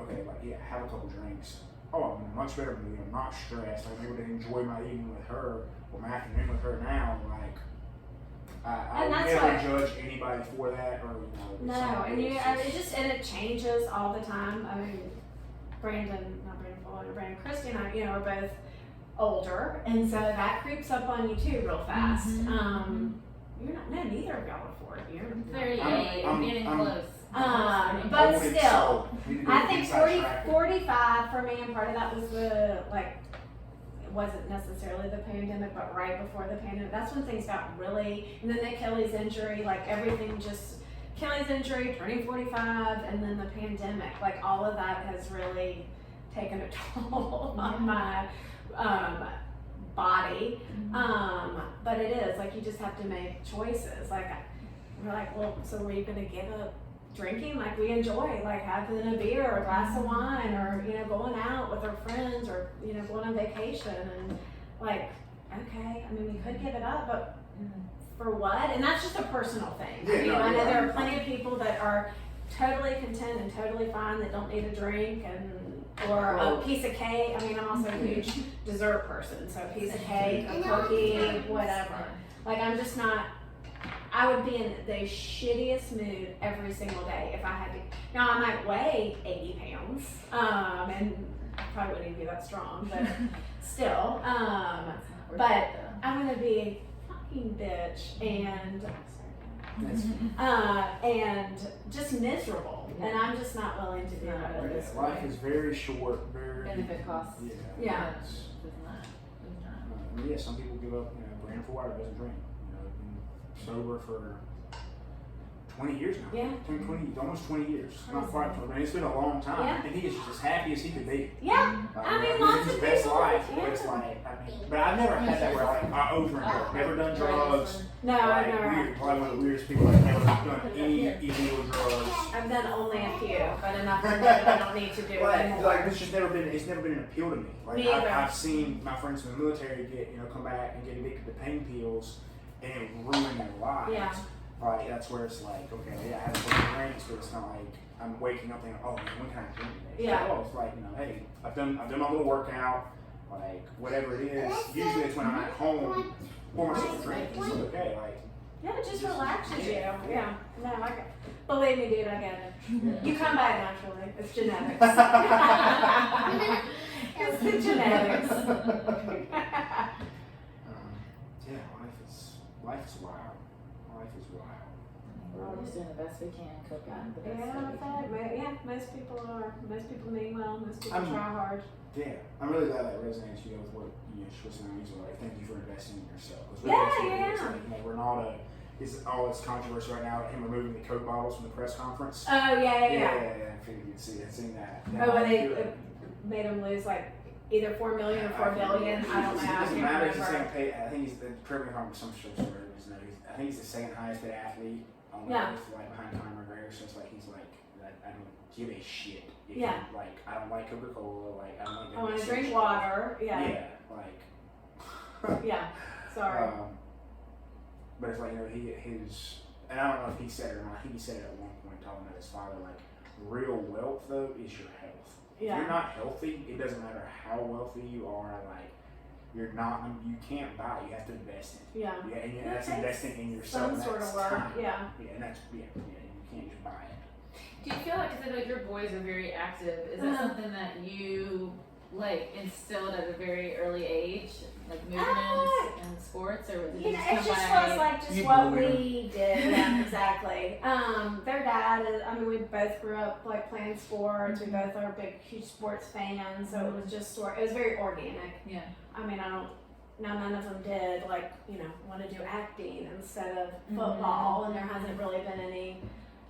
Okay, have a couple drinks. Oh, I'm in a much better mood. I'm not stressed. I'm able to enjoy my evening with her or my afternoon with her now. Like. I would never judge anybody for that, or No, and it changes all the time. I mean, Brandon Christy and I, are both older, and so that creeps up on you too real fast. You're not. No, neither of y'all are 40. You're 38. I'm getting close. But still, I think 45 for me, and part of that was wasn't necessarily the pandemic, but right before the pandemic, that's when things got really, and then the Achilles injury, like everything just, Achilles injury, turning 45, and then the pandemic, like all of that has really taken a toll on my body. But it is, like you just have to make choices. Like, we're like, well, so were you gonna give up drinking? Like we enjoy like having a beer or a glass of wine, or going out with our friends, or going on vacation, and like, okay, I mean we could give it up, but for what? And that's just a personal thing. I know there are plenty of people that are totally content and totally fine, that don't need a drink or a piece of cake. I mean, I'm also a huge dessert person, so a piece of cake, a cookie, whatever. Like I'm just not. I would be in the shittiest mood every single day if I had to. Now I might weigh 80 pounds, and I probably wouldn't even be that strong, but still. But I'm gonna be a fucking bitch and just miserable, and I'm just not willing to do that at this point. Life is very short, benefit costs. Yeah. Some people give up. Brandon Ford doesn't drink. Sober for 20 years now. Yeah. Almost 20 years. Not quite. I mean, it's been a long time. Yeah. And he is just as happy as he could be. Yeah. I mean, lots his of best people. life. But it's like, but I've never had that where I overdrink. Never done drugs. No, I've never. Probably one of the weirdest people. I've never done any illegal drugs. I've done only a few, but enough that I don't need to do anymore. Like it's never been an appeal to me. Like Me either. I've seen my friends from the military come back and get addicted to pain pills, and it ruined their lives. Yeah. Like that's where it's like, okay, I have a bunch of drinks, but it's not like I'm waking up thinking, oh, man, when can I drink today? Yeah. So, it's like, hey, I've done my little workout, like whatever it is. Usually it's when I'm at home, pour myself a drink, and it's okay. Like. Yeah, it just relaxes you. Yeah. No, believe me, dude, I get it. Yeah. You come back naturally. It's genetics. It's the genetics. Life is wild. We're just doing the best we can, cooking the best most people are. Most people mean well. Most people try hard. Yeah, I'm really glad that resonates with what she was saying. Like, thank you for investing in yourself. Like, Renata is all this controversy right now. Him removing the Coke bottles from the press conference. Oh yeah. I figured you'd see that. When they made him lose like either 4 million or 4 billion. I don't know. It I doesn't can't matter. He's the remember. second paid. I think he's the correct me if I'm some sort of I think he's the second highest paid athlete on the Yeah. earth, like behind Conor McGregor. So it's like he's like, I don't give a shit. If Yeah. you, like I don't like Coca-Cola. Like I don't like. I want to that drink shit. water. Yeah. Yeah. Like. Yeah. Sorry. But it's like, you know, his, and I don't know if he said it or not. I think he said it at one point, talking about his father. Like, real wealth though is your health. If Yeah. you're not healthy, it doesn't matter how wealthy you are. Like, you can't buy. You have to invest in. Yeah. Yeah, and It that's takes investing in yourself. Some sort that's of work. time. Yeah. Yeah, and that's you can't just buy it. Do you feel like, because I feel like your boys are very active, is that something that you like instilled at a very early age, like movements and sports, or was it You know, just it come just by? was like just You what bullied we did. Yeah, exactly. Their dad is, I mean, we both grew up like playing sports. We both are big, huge sports fans. So it was just it was very organic. Yeah. I mean, none of them did like, you know, want to do acting instead of football, and there hasn't really been any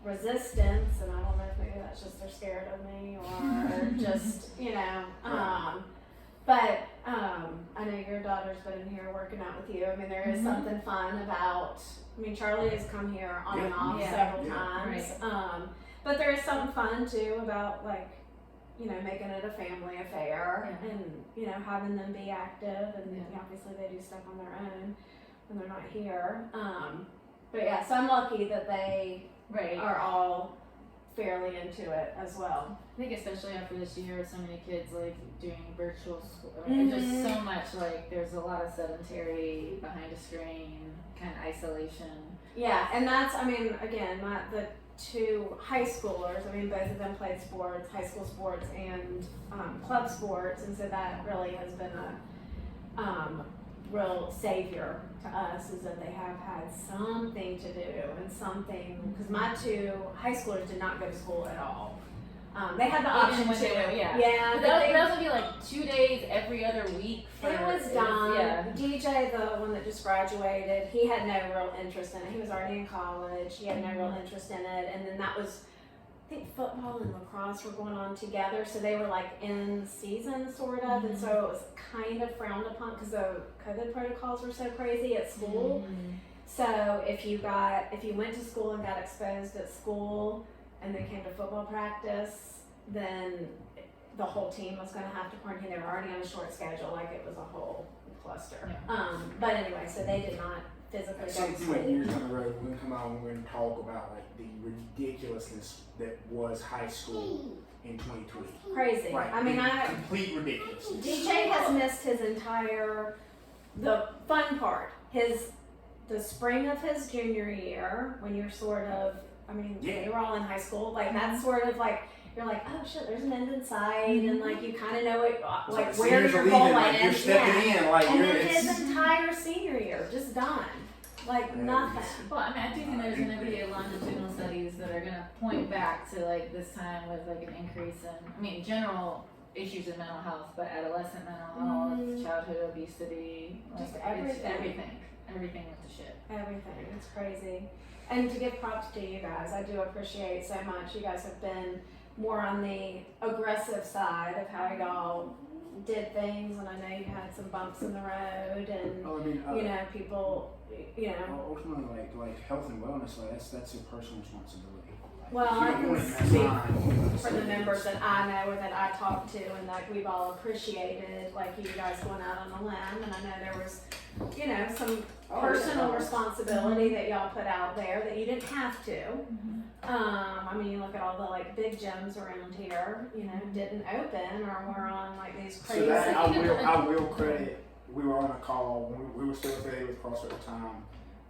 resistance, and I don't know if maybe that's just they're scared of me or just, you know, but I know your daughter's been in here working out with you. I mean, there is something fun about, I mean, Charlie has come here on and off several times, but there is something fun too about like, you know, making it a family affair and, you know, having them be active, and obviously they do stuff on their own when they're not here. But yeah, so I'm lucky that they are all fairly into it as well. I think especially after this year, so many kids like doing virtual school. I mean, there's just so much like there's a lot of sedentary behind a screen kind of isolation. Yeah, and that's, I mean, again, the two high schoolers, I mean, both of them played sports, high school sports and club sports, and so that really has been a real savior to us, is that they have had something to do and something, because my two high schoolers did not go to school at all. They had the option when to, they went, yeah, but those would be like 2 days every other week. it was done. DJ, the one that just graduated, he had no real interest in it. He was already in college. He had no real interest in it. And then that was, I think football and lacrosse were going on together. So they were like in season sort of. And so it was kind of frowned upon because the COVID protocols were so crazy at school. So if you went to school and got exposed at school and then came to football practice, then the whole team was going to have to quarantine. They were already on a short schedule, like it was a whole cluster. But anyway, so they did not physically go to Something like school. years down the road, we're gonna come out and we're gonna talk about like the ridiculousness that was high school in 2020. Crazy. Like, I mean, complete ridiculousness. DJ has missed his entire, the fun part, the spring of his junior year, when you're sort of, I mean, they were all in high school, like that's sort of like, you're like, oh shit, there's an end in sight, and like you kind of know it, like where Seniors you're are leaving, going, like, you're stepping in, like and you're then his entire senior year just done, like nothing. Well, I mean, I do think there's going to be a longitudinal studies that are going to point back to like this time with like an increase in, I mean, general issues in mental health, but adolescent mental health, childhood obesity, like, Just everything with the shit. Everything, it's crazy. And to give props to you guys, I do appreciate so much. You guys have been more on the aggressive side of how y'all did things, and I know you had some bumps in the road, and you know, people, you know. Ultimately, like health and wellness, like that's your personal responsibility. Well, I can speak for the members that I know or that I talk to, and like we've all appreciated like you guys going out on a limb, and I know there was, you know, some personal responsibility that y'all put out there that you didn't have to. I mean, you look at all the like big gyms around here, you know, didn't open or were on like these crazy. So that I will credit. We were on a call when we were still affiliated with CrossFit at the time.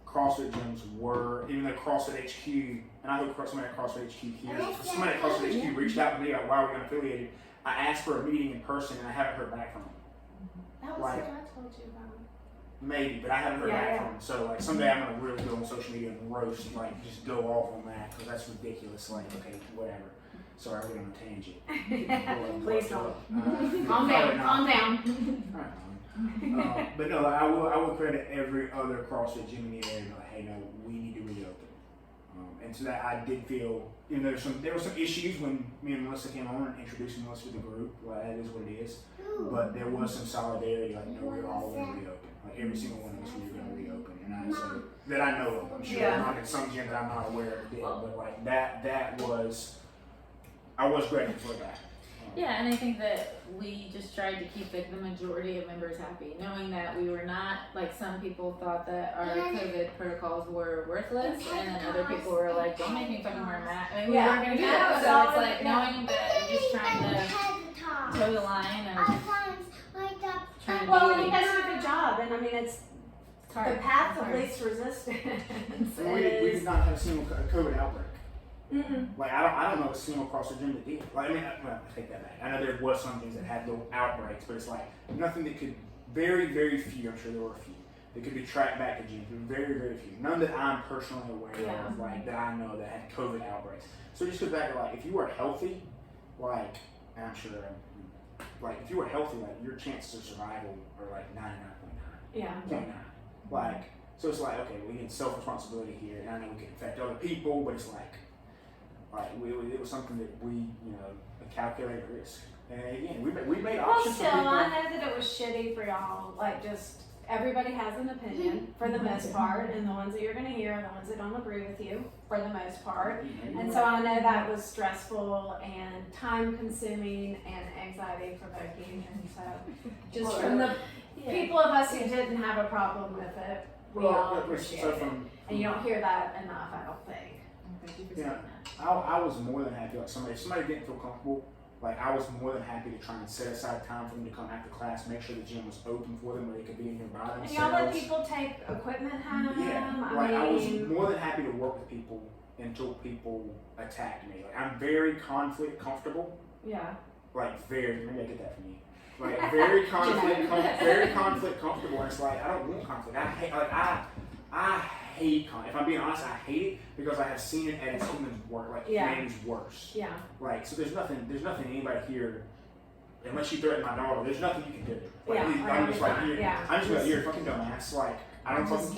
CrossFit gyms were, even though CrossFit HQ, and I hope somebody at CrossFit HQ here, somebody at CrossFit HQ reached out to me like, why are we unaffiliated? I asked for a meeting in person and I haven't heard back from them. That was like, what I told you about. Maybe, but I haven't heard back from them. So like someday I'm gonna really go on social media and roast, like just go off on that because that's ridiculous. Like, okay, whatever. Sorry, I went on a tangent. Please don't. Calm down. Calm down. All right. But no, I will credit every other CrossFit gym in the area. Like, hey, no, we need to reopen. And so that I did feel, you know, there were some issues when me and Melissa came on and introduced Melissa to the group. Well, that is what it is. but there was some solidarity. Like, no, we were all going to reopen. Like every single one of us, we were going to reopen, and I said that I know of. I'm sure not in some gym that I'm not aware of did, but like that was, I was grateful for that. Yeah, and I think that we just tried to keep like the majority of members happy, knowing that we were not, like some people thought that our COVID protocols were worthless, and then other people were like, don't make me fucking wear a mask. I mean, we weren't gonna do that, so it's like knowing that we're just trying to toe the line of trying to Well, be you guys do a good job, and I mean, it's the path of least resistance. We did not have a single COVID outbreak. Mm-mm. Like I don't know a single across the gym that did. Like I mean, well, I take that back. I know there was some things that had little outbreaks, but it's like nothing that could. Very, very few. I'm sure there were a few that could be tracked back to gyms. Very, very few. None that I'm personally aware of, like that I know that had COVID outbreaks. So it just goes back to like if you were healthy, like and I'm sure, like if you were healthy, like your chances of survival are like 99.9. Yeah. 0.9. Like so it's like okay, we need self responsibility here, and I know we can affect other people, but it's like. It was something that we, a calculated risk. And again, we made Well, options still, for people. I know that it was shitty for y'all. Like, just everybody has an opinion for the most part, and the ones that you're going to hear are the ones that don't agree with you for the most part. And so I know that was stressful and time consuming and anxiety provoking. And so, just from the people of us who didn't have a problem with it, we all appreciate it. And you don't hear that enough, I don't think. Thank you for saying that. I was more than happy. Like if somebody didn't feel comfortable, like I was more than happy to try and set aside time for them to come after class, make sure the gym was open for them where they could be in here by themselves. And y'all let people take equipment home. Yeah, I was more than happy to work with people until people attacked me. Like I'm very conflict comfortable. Yeah. Like maybe I get that from you. Like very conflict comfortable. And it's like I don't want conflict. I hate conflict. If I'm being honest, I hate it because I have seen it at its human work, like humanity's worse. Yeah. Like so, there's nothing anybody here, unless you threaten my daughter. There's nothing you can do. Like, I'm just like you're a fucking dumbass. Like I don't fucking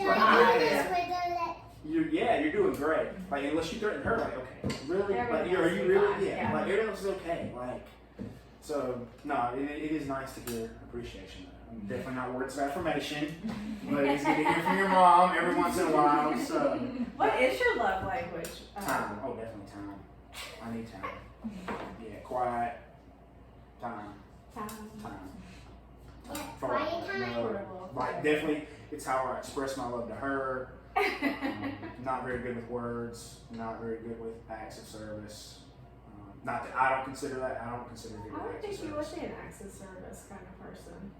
you're doing great. Like unless you threaten her, like okay, really? Like are you really? Yeah. Like everything else is okay. Like so no, it is nice to hear appreciation. Definitely not words of affirmation, but it's good to hear from your mom every once in a while. So, what is your love language? Time. Oh, definitely time. I need time. Yeah, quiet. Time. Quiet time. Like definitely, it's how I express my love to her. Not very good with words. Not very good with acts of service. Not that I don't consider that. I don't consider it. I would think you would be an acts of service kind of person.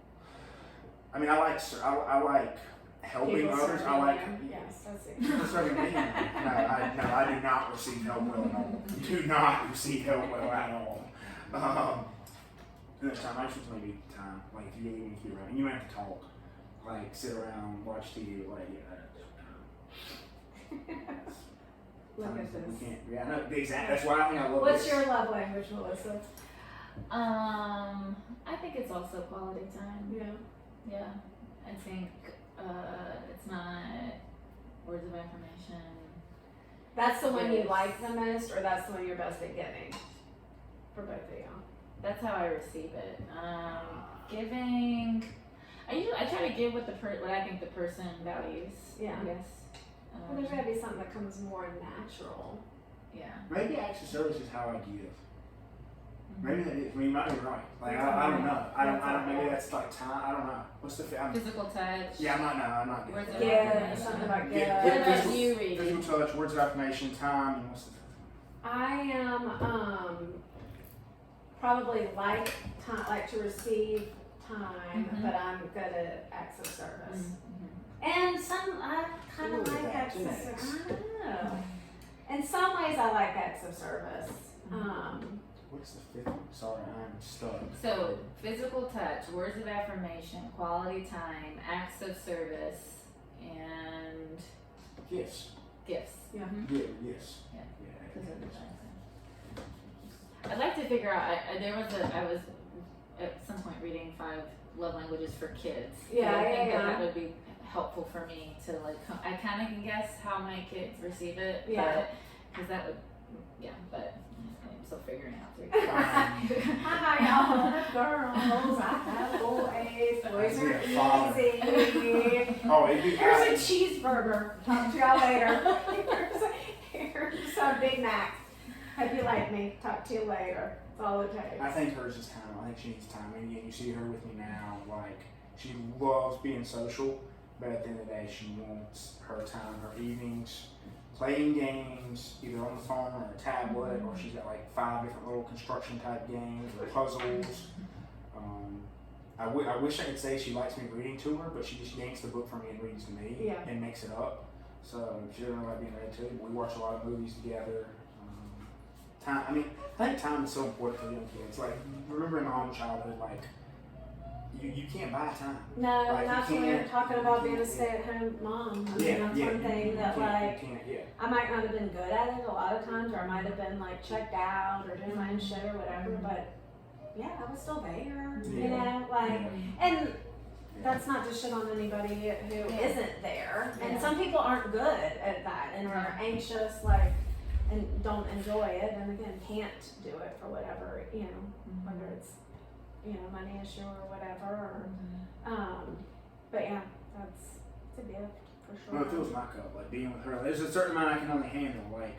I mean, I like helping others. I like yes, that's it. people serving me. No, I do not receive help well at all. Do not receive help well at all. And there's time. I just maybe time. Like if you really want to be around, and you might have to talk. Like sit around, watch TV. Like Look at this. We can't. Yeah, no, exactly. That's why I think I love. What's this. your love language, Melissa? I think it's also quality time. Yeah. Yeah, I think it's not words of affirmation. That's the one you like the most, or that's the one you're best at giving? For both of y'all. That's how I receive it. Giving, I try to give what what I think the person values. Yeah. I guess. Well, there's gotta be something that comes more natural. Yeah. Maybe acts of service is how I give. Maybe that is. I mean, you might be right. Like I don't know. I don't. Maybe that's like time. I don't know. What's the physical touch? Yeah, I'm not. Words of Yeah, affirmation. something about Yeah, give. What about physical- you, Reedy? Physical touch, words of affirmation, time, and what's the fifth I am probably like time, like to receive time, but I'm good at acts of service. And I kind of Ooh, like that acts of genetics. service. I don't know. In some ways, I like acts of service. What's the fifth one? Sorry, I'm stuck. So, physical touch, words of affirmation, quality time, acts of service, and Yes. gifts. Yeah. Yeah. Yes. Yeah. Yeah. Those are the things. I'd like to figure out. I was at some point reading 5 love languages for kids. Yeah, I think yeah. that would be helpful for me to like. I kind of can guess how my kids receive it. Yeah. Because that would. Yeah. But. still figuring out three. Hi, y'all. Girls, I have boys. Boys are Be a father. easy. Oh, it'd be Here's a cheeseburger. Talk to y'all later. Here's a Big Mac. Hope you like me. Talk to you later. That's all it takes. I think hers is time. I think she needs time. And again, you see her with me now. Like, she loves being social, but at the end of the day, she wants her time, her evenings, playing games, either on the phone or a tablet, or she's got like 5 different little construction type games or puzzles. I wish I could say she likes me reading to her, but she just yanks the book from me and reads to me Yeah. and makes it up. So she doesn't really like being read to. We watch a lot of movies together. Time. I mean, I think time is so important for young kids. Like, remember in my own childhood, like, you can't buy time. No, Like, and that's you when we were can't- talking about being a stay-at-home mom. I mean, that's one thing that, like, you can't, yeah. I might not have been good at it a lot of times, or I might have been, like, checked out or doing my own shit or whatever, but, yeah, I was still there, you Yeah. know, like, and that's not just shit on anybody who isn't there. And Yeah. some people aren't good at that and are anxious, like, and don't enjoy it, and again, can't do it for whatever, you know, whether it's, you know, money issue or whatever, or, but yeah, it's a gift for sure. Well, it fills my cup, like being with her. There's a certain amount I can only handle, like,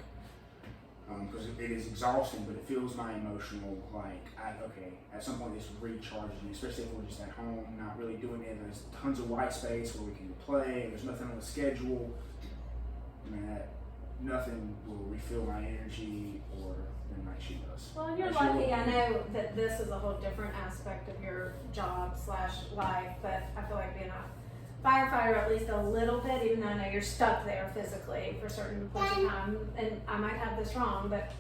because it is exhausting, but it fills my emotional, like, okay, at some point this recharges me, especially if we're just at home, not really doing it. There's tons of white space where we can play, there's nothing on the schedule. I mean, nothing will refill my energy or than like she does. Well, and you're Like, she lucky. will- I know that this is a whole different aspect of your job / life, but I feel like being a firefighter at least a little bit, even though I know you're stuck there physically for certain points of time, and I might have this wrong, but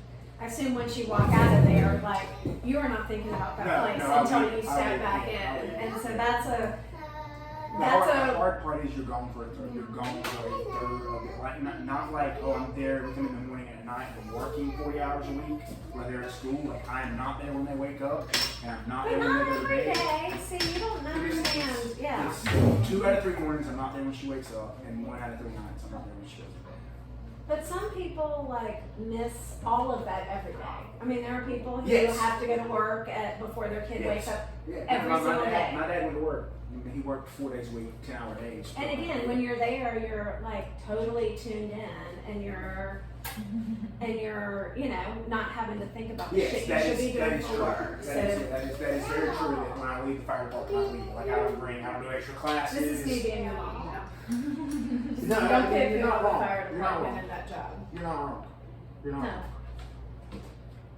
I assume once you walk out of there, like, you are not thinking about that No, place no, I'll until be- you I'll step be- back I'll in, be- and so that's a The hard part is you're gone for a third. You're gone for a third of it. Like, not like, oh, I'm there with them in the morning and at night. I'm working 40 hours a week while they're at school. Like, I am not there when they wake up, and I'm not But there when not they go to every bed. day. See, you don't understand. Yeah. It's 2 out of 3 mornings I'm not there when she wakes up, and 1 out of 3 nights I'm not there when she goes to bed. But some people like miss all of that every day. I mean, there are people who Yes. have to go to work before their kid wakes up. Every my single dad, day. My dad went to work. He worked 4 days a week, 10-hour days. And again, when you're there, you're like totally tuned in, and you're you know, not having to think about the shit you should be doing for work. That is very true. That when I leave the fire department, I leave. Like, I don't do extra classes. This is me being your mom now. No, Don't pay you're for not the wrong. fire You're not department wrong. in that job. You're not wrong. You're not No. wrong.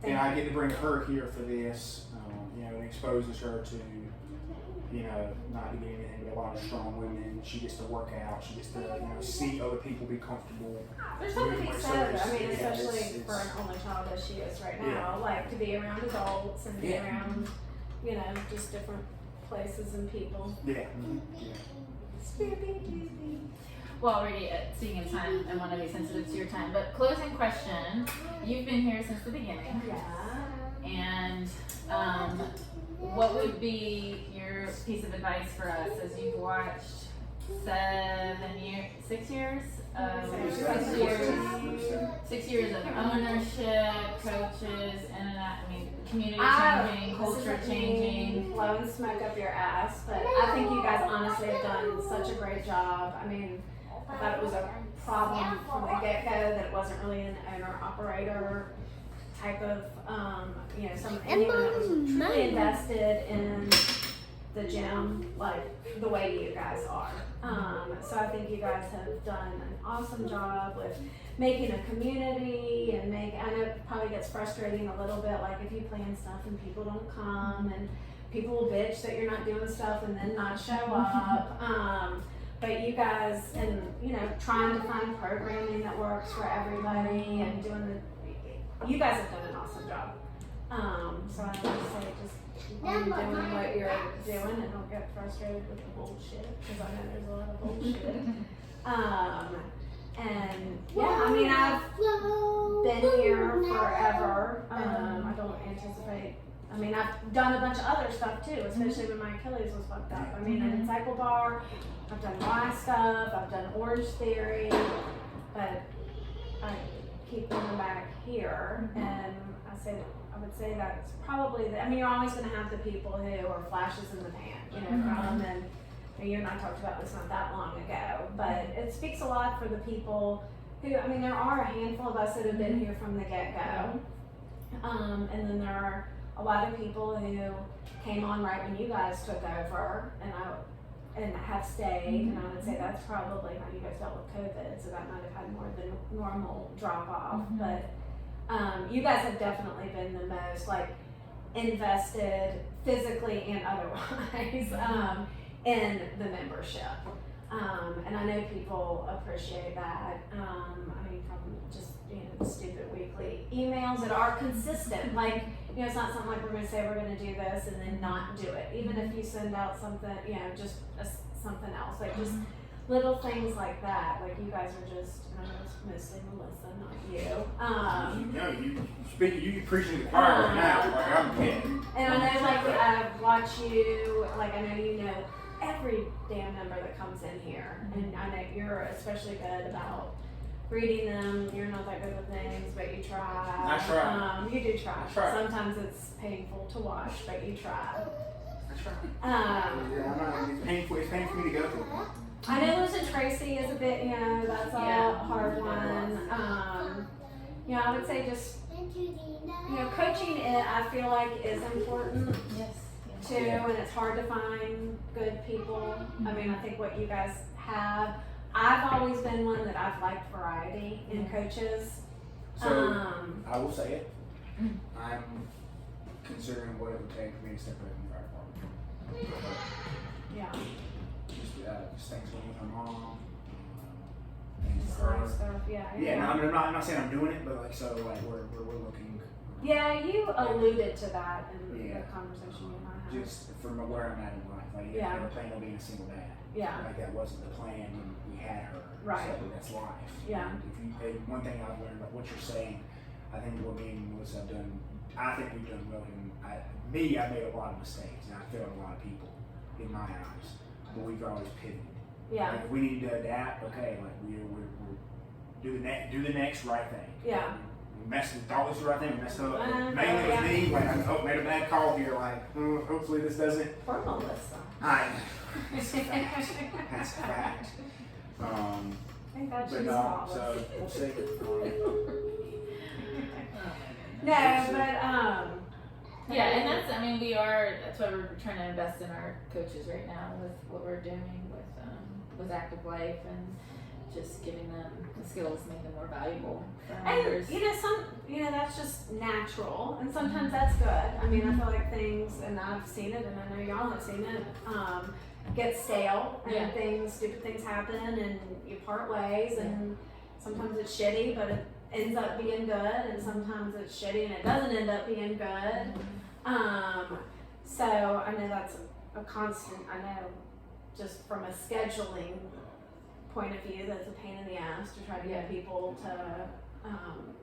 And I get to bring her here for this. You know, it exposes her to, you know, not to get anything, but a lot of strong women. She gets to work out. She gets to, you know, see other people be comfortable. There's something to be Doing said, service. I mean, Yeah, especially it's- for an only child as she is right Yeah. now, like to be around adults and be Yeah. around, you know, just different places and people. Yeah. Yeah. Well, Reedy, speaking of time, I want to be sensitive to your time, but closing question. You've been here since the beginning, Yeah. and what would be your piece of advice for us as you've watched 6 years of 6 years of ownership, coaches, and I mean, community changing, culture changing. Blowing smoke up your ass, but I think you guys honestly have done such a great job. I mean, I thought it was a problem from the get-go that it wasn't really an owner-operator type of, you know, anyone that was truly invested in the gym, like the way you guys are. So I think you guys have done an awesome job with making a community and I know it probably gets frustrating a little bit, like if you plan stuff and people don't come and people will bitch that you're not doing stuff and then not show up. But you guys, and you know, trying to find programming that works for everybody and you guys have done an awesome job. So I would say just keep on doing what you're doing and don't get frustrated with the bullshit, because I know there's a lot of bullshit. And yeah, I mean, I've been here forever. I don't anticipate. I mean, I've done a bunch of other stuff too, especially when my Achilles was fucked up. I mean, I did Cycle Bar, I've done Y stuff, I've done Orange Theory, but I keep coming back here, and I say I would say that's probably I mean, you're always going to have the people who are flashes in the pan, you know, Mhm. and you and I talked about this not that long ago, but it speaks a lot for the people who, I mean, there are a handful of us that have been here from the get-go, and then there are a lot of people who came on right when you guys took over, and have stayed, and I would say that's probably how you guys dealt with COVID, so that might have had more than normal drop-off, Mhm. but you guys have definitely been the most like invested physically and otherwise in the membership. And I know people appreciate that. I mean, from just, you know, the stupid weekly emails that are consistent. Like, you know, it's not something like we're going to say we're going to do this and then not do it. Even if you send out something, you know, just something else, like just little things like that. Like you guys are just, and I know it's mostly Melissa, not you. You know, you speak, you preaching to the choir right now. Like I'm kidding. And I know, like, I watch you, like, I know you know every damn member that comes in here. And I know you're especially good about reading them. You're not that good with names, but you try. I try. You do try. I try. Sometimes it's painful to watch, but you try. That's right. Yeah, I'm not, it's painful. It's painful for me to go through. I know losing Tracy is a bit, you know, that's a hard one. You know, I would say just, you know, coaching it, I feel like is important Yes. too, and it's hard to find good people. I mean, I think what you guys have, I've always been one that I've liked variety in coaches. So I will say it. I'm considering what it would take for me to step away from the fire department. Yeah. Just things going with her mom. Things with Side her. stuff, yeah. Yeah, no, I'm not saying I'm doing it, but like so, like we're looking. Yeah, you alluded to that in Yeah. the conversation you and I had. Just from where I'm at in life, like Yeah. never planned on being a single dad. Yeah. Like that wasn't the plan when we had her. Right. So that's life. Yeah. And if you, and one thing I've learned about what you're saying, I think what me and Melissa have done, I think we've done well. And I made a lot of mistakes, and I failed a lot of people in my eyes. But we've always pivoted. Yeah. Like if we need to adapt, okay, like we're do the next right thing. Yeah. We thought this was the right thing, we messed up. Mainly yeah. with me, like I made a bad call here, like hopefully this doesn't. Poor Melissa. That's a fact. That's a fact. Thank God But she's no, flawless. so we'll see. No, but Yeah, and that's why we're trying to invest in our coaches right now with what we're doing with Active Life and just giving them the skills, make them more valuable for our and members. you know that's just natural, and sometimes that's good. I mean, I feel like things, and I've seen it, and I know y'all have seen it, get stale, and stupid things happen, and you part ways, and sometimes it's shitty, but it ends up being good, and sometimes it's shitty and it doesn't end up being good. So I know that's a constant. I know just from a scheduling point of view, that's a pain in the ass to try to get people to,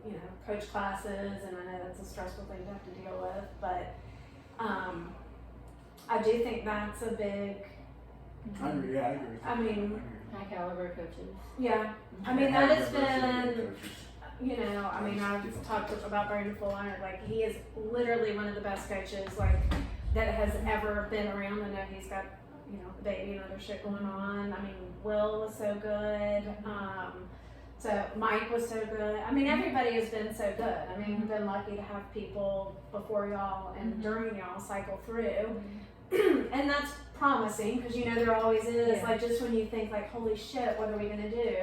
you know, coach classes, and I know that's a stressful thing to have to deal with, but I do think that's a big, I agree. Yeah, I agree. I mean, High caliber coaches. yeah, I mean, that has been, you know, I mean, I've talked about Brandon Fuller, like, he is literally one of the best coaches, like, that has ever been around. I know he's got, you know, the baby and other shit going on. I mean, Will was so good. So Mike was so good. I mean, everybody has been so good. I mean, we've been lucky to have people before y'all and during y'all cycle through. And that's promising, because you know there always is, like, just when you think like, holy shit, what are we gonna do?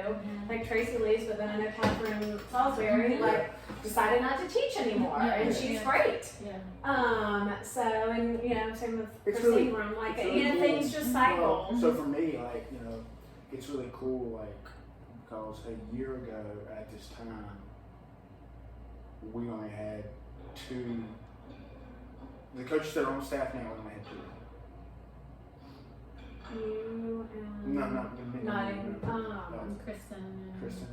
Like, Tracy leaves, but then I know Catherine Salisbury like decided not to teach anymore, and she's great. So, and you know, same with It's Christine, really- where I'm like, it's you know, really things cool. just cycle. So for me, like, you know, it's really cool, like, because a year ago at this time, we only had 2. The coaches that are on staff now only had 2. You and No, Kristen. Kristen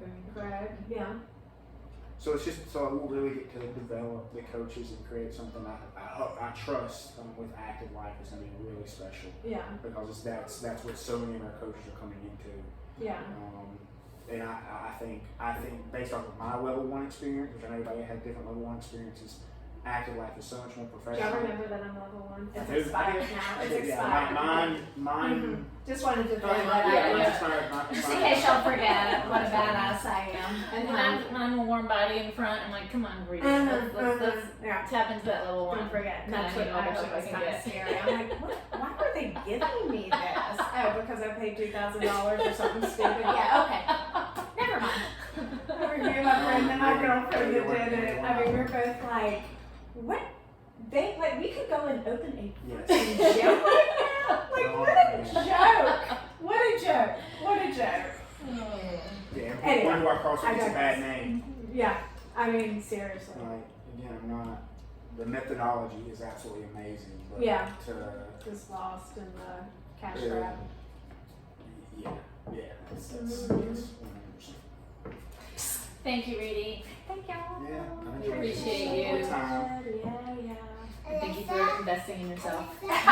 and Greg, yeah. so it's just so we'll really get to develop the coaches and create something I trust with Active Life is going to be really special, Yeah, because that's what so many of our coaches are coming into. yeah, And I think based off of my level 1 experience, which I know everybody had different level 1 experiences, active life is so much more Do y'all professional. remember that I'm level 1? It's I do. expired now. It's Yeah, expired. mine. Just wanted to throw Yeah, that yeah, out. yeah. Just in case y'all forget what a badass I am. And when I'm a warm body in front, I'm like, come on, Reedy, let's Yeah. tap into that level one. Don't forget. And That's I what need I all the was shit I can kind of get. scary. I'm like, why are they giving me this? Oh, because I paid $2,000 or something stupid. Yeah, okay. Never mind. I reviewed my friend and my girlfriend that did it. I mean, we're both like, what? We could go and open a Yes. freaking gym right now? Like, what a joke. What a joke. What a joke. Yeah, and Anyway, wonder why CrossFit I gets a bad digress. name. Yeah, I mean, seriously. Like, again, I'm not. The methodology is absolutely amazing, but Yeah. to Just lost in the cash Yeah. grab. yeah, that's Mhm. yes, 100%. Thank you, Reedy. Thank y'all. Yeah, I Appreciate you. Time. Yeah, yeah. Thank you for investing in yourself. Alexa,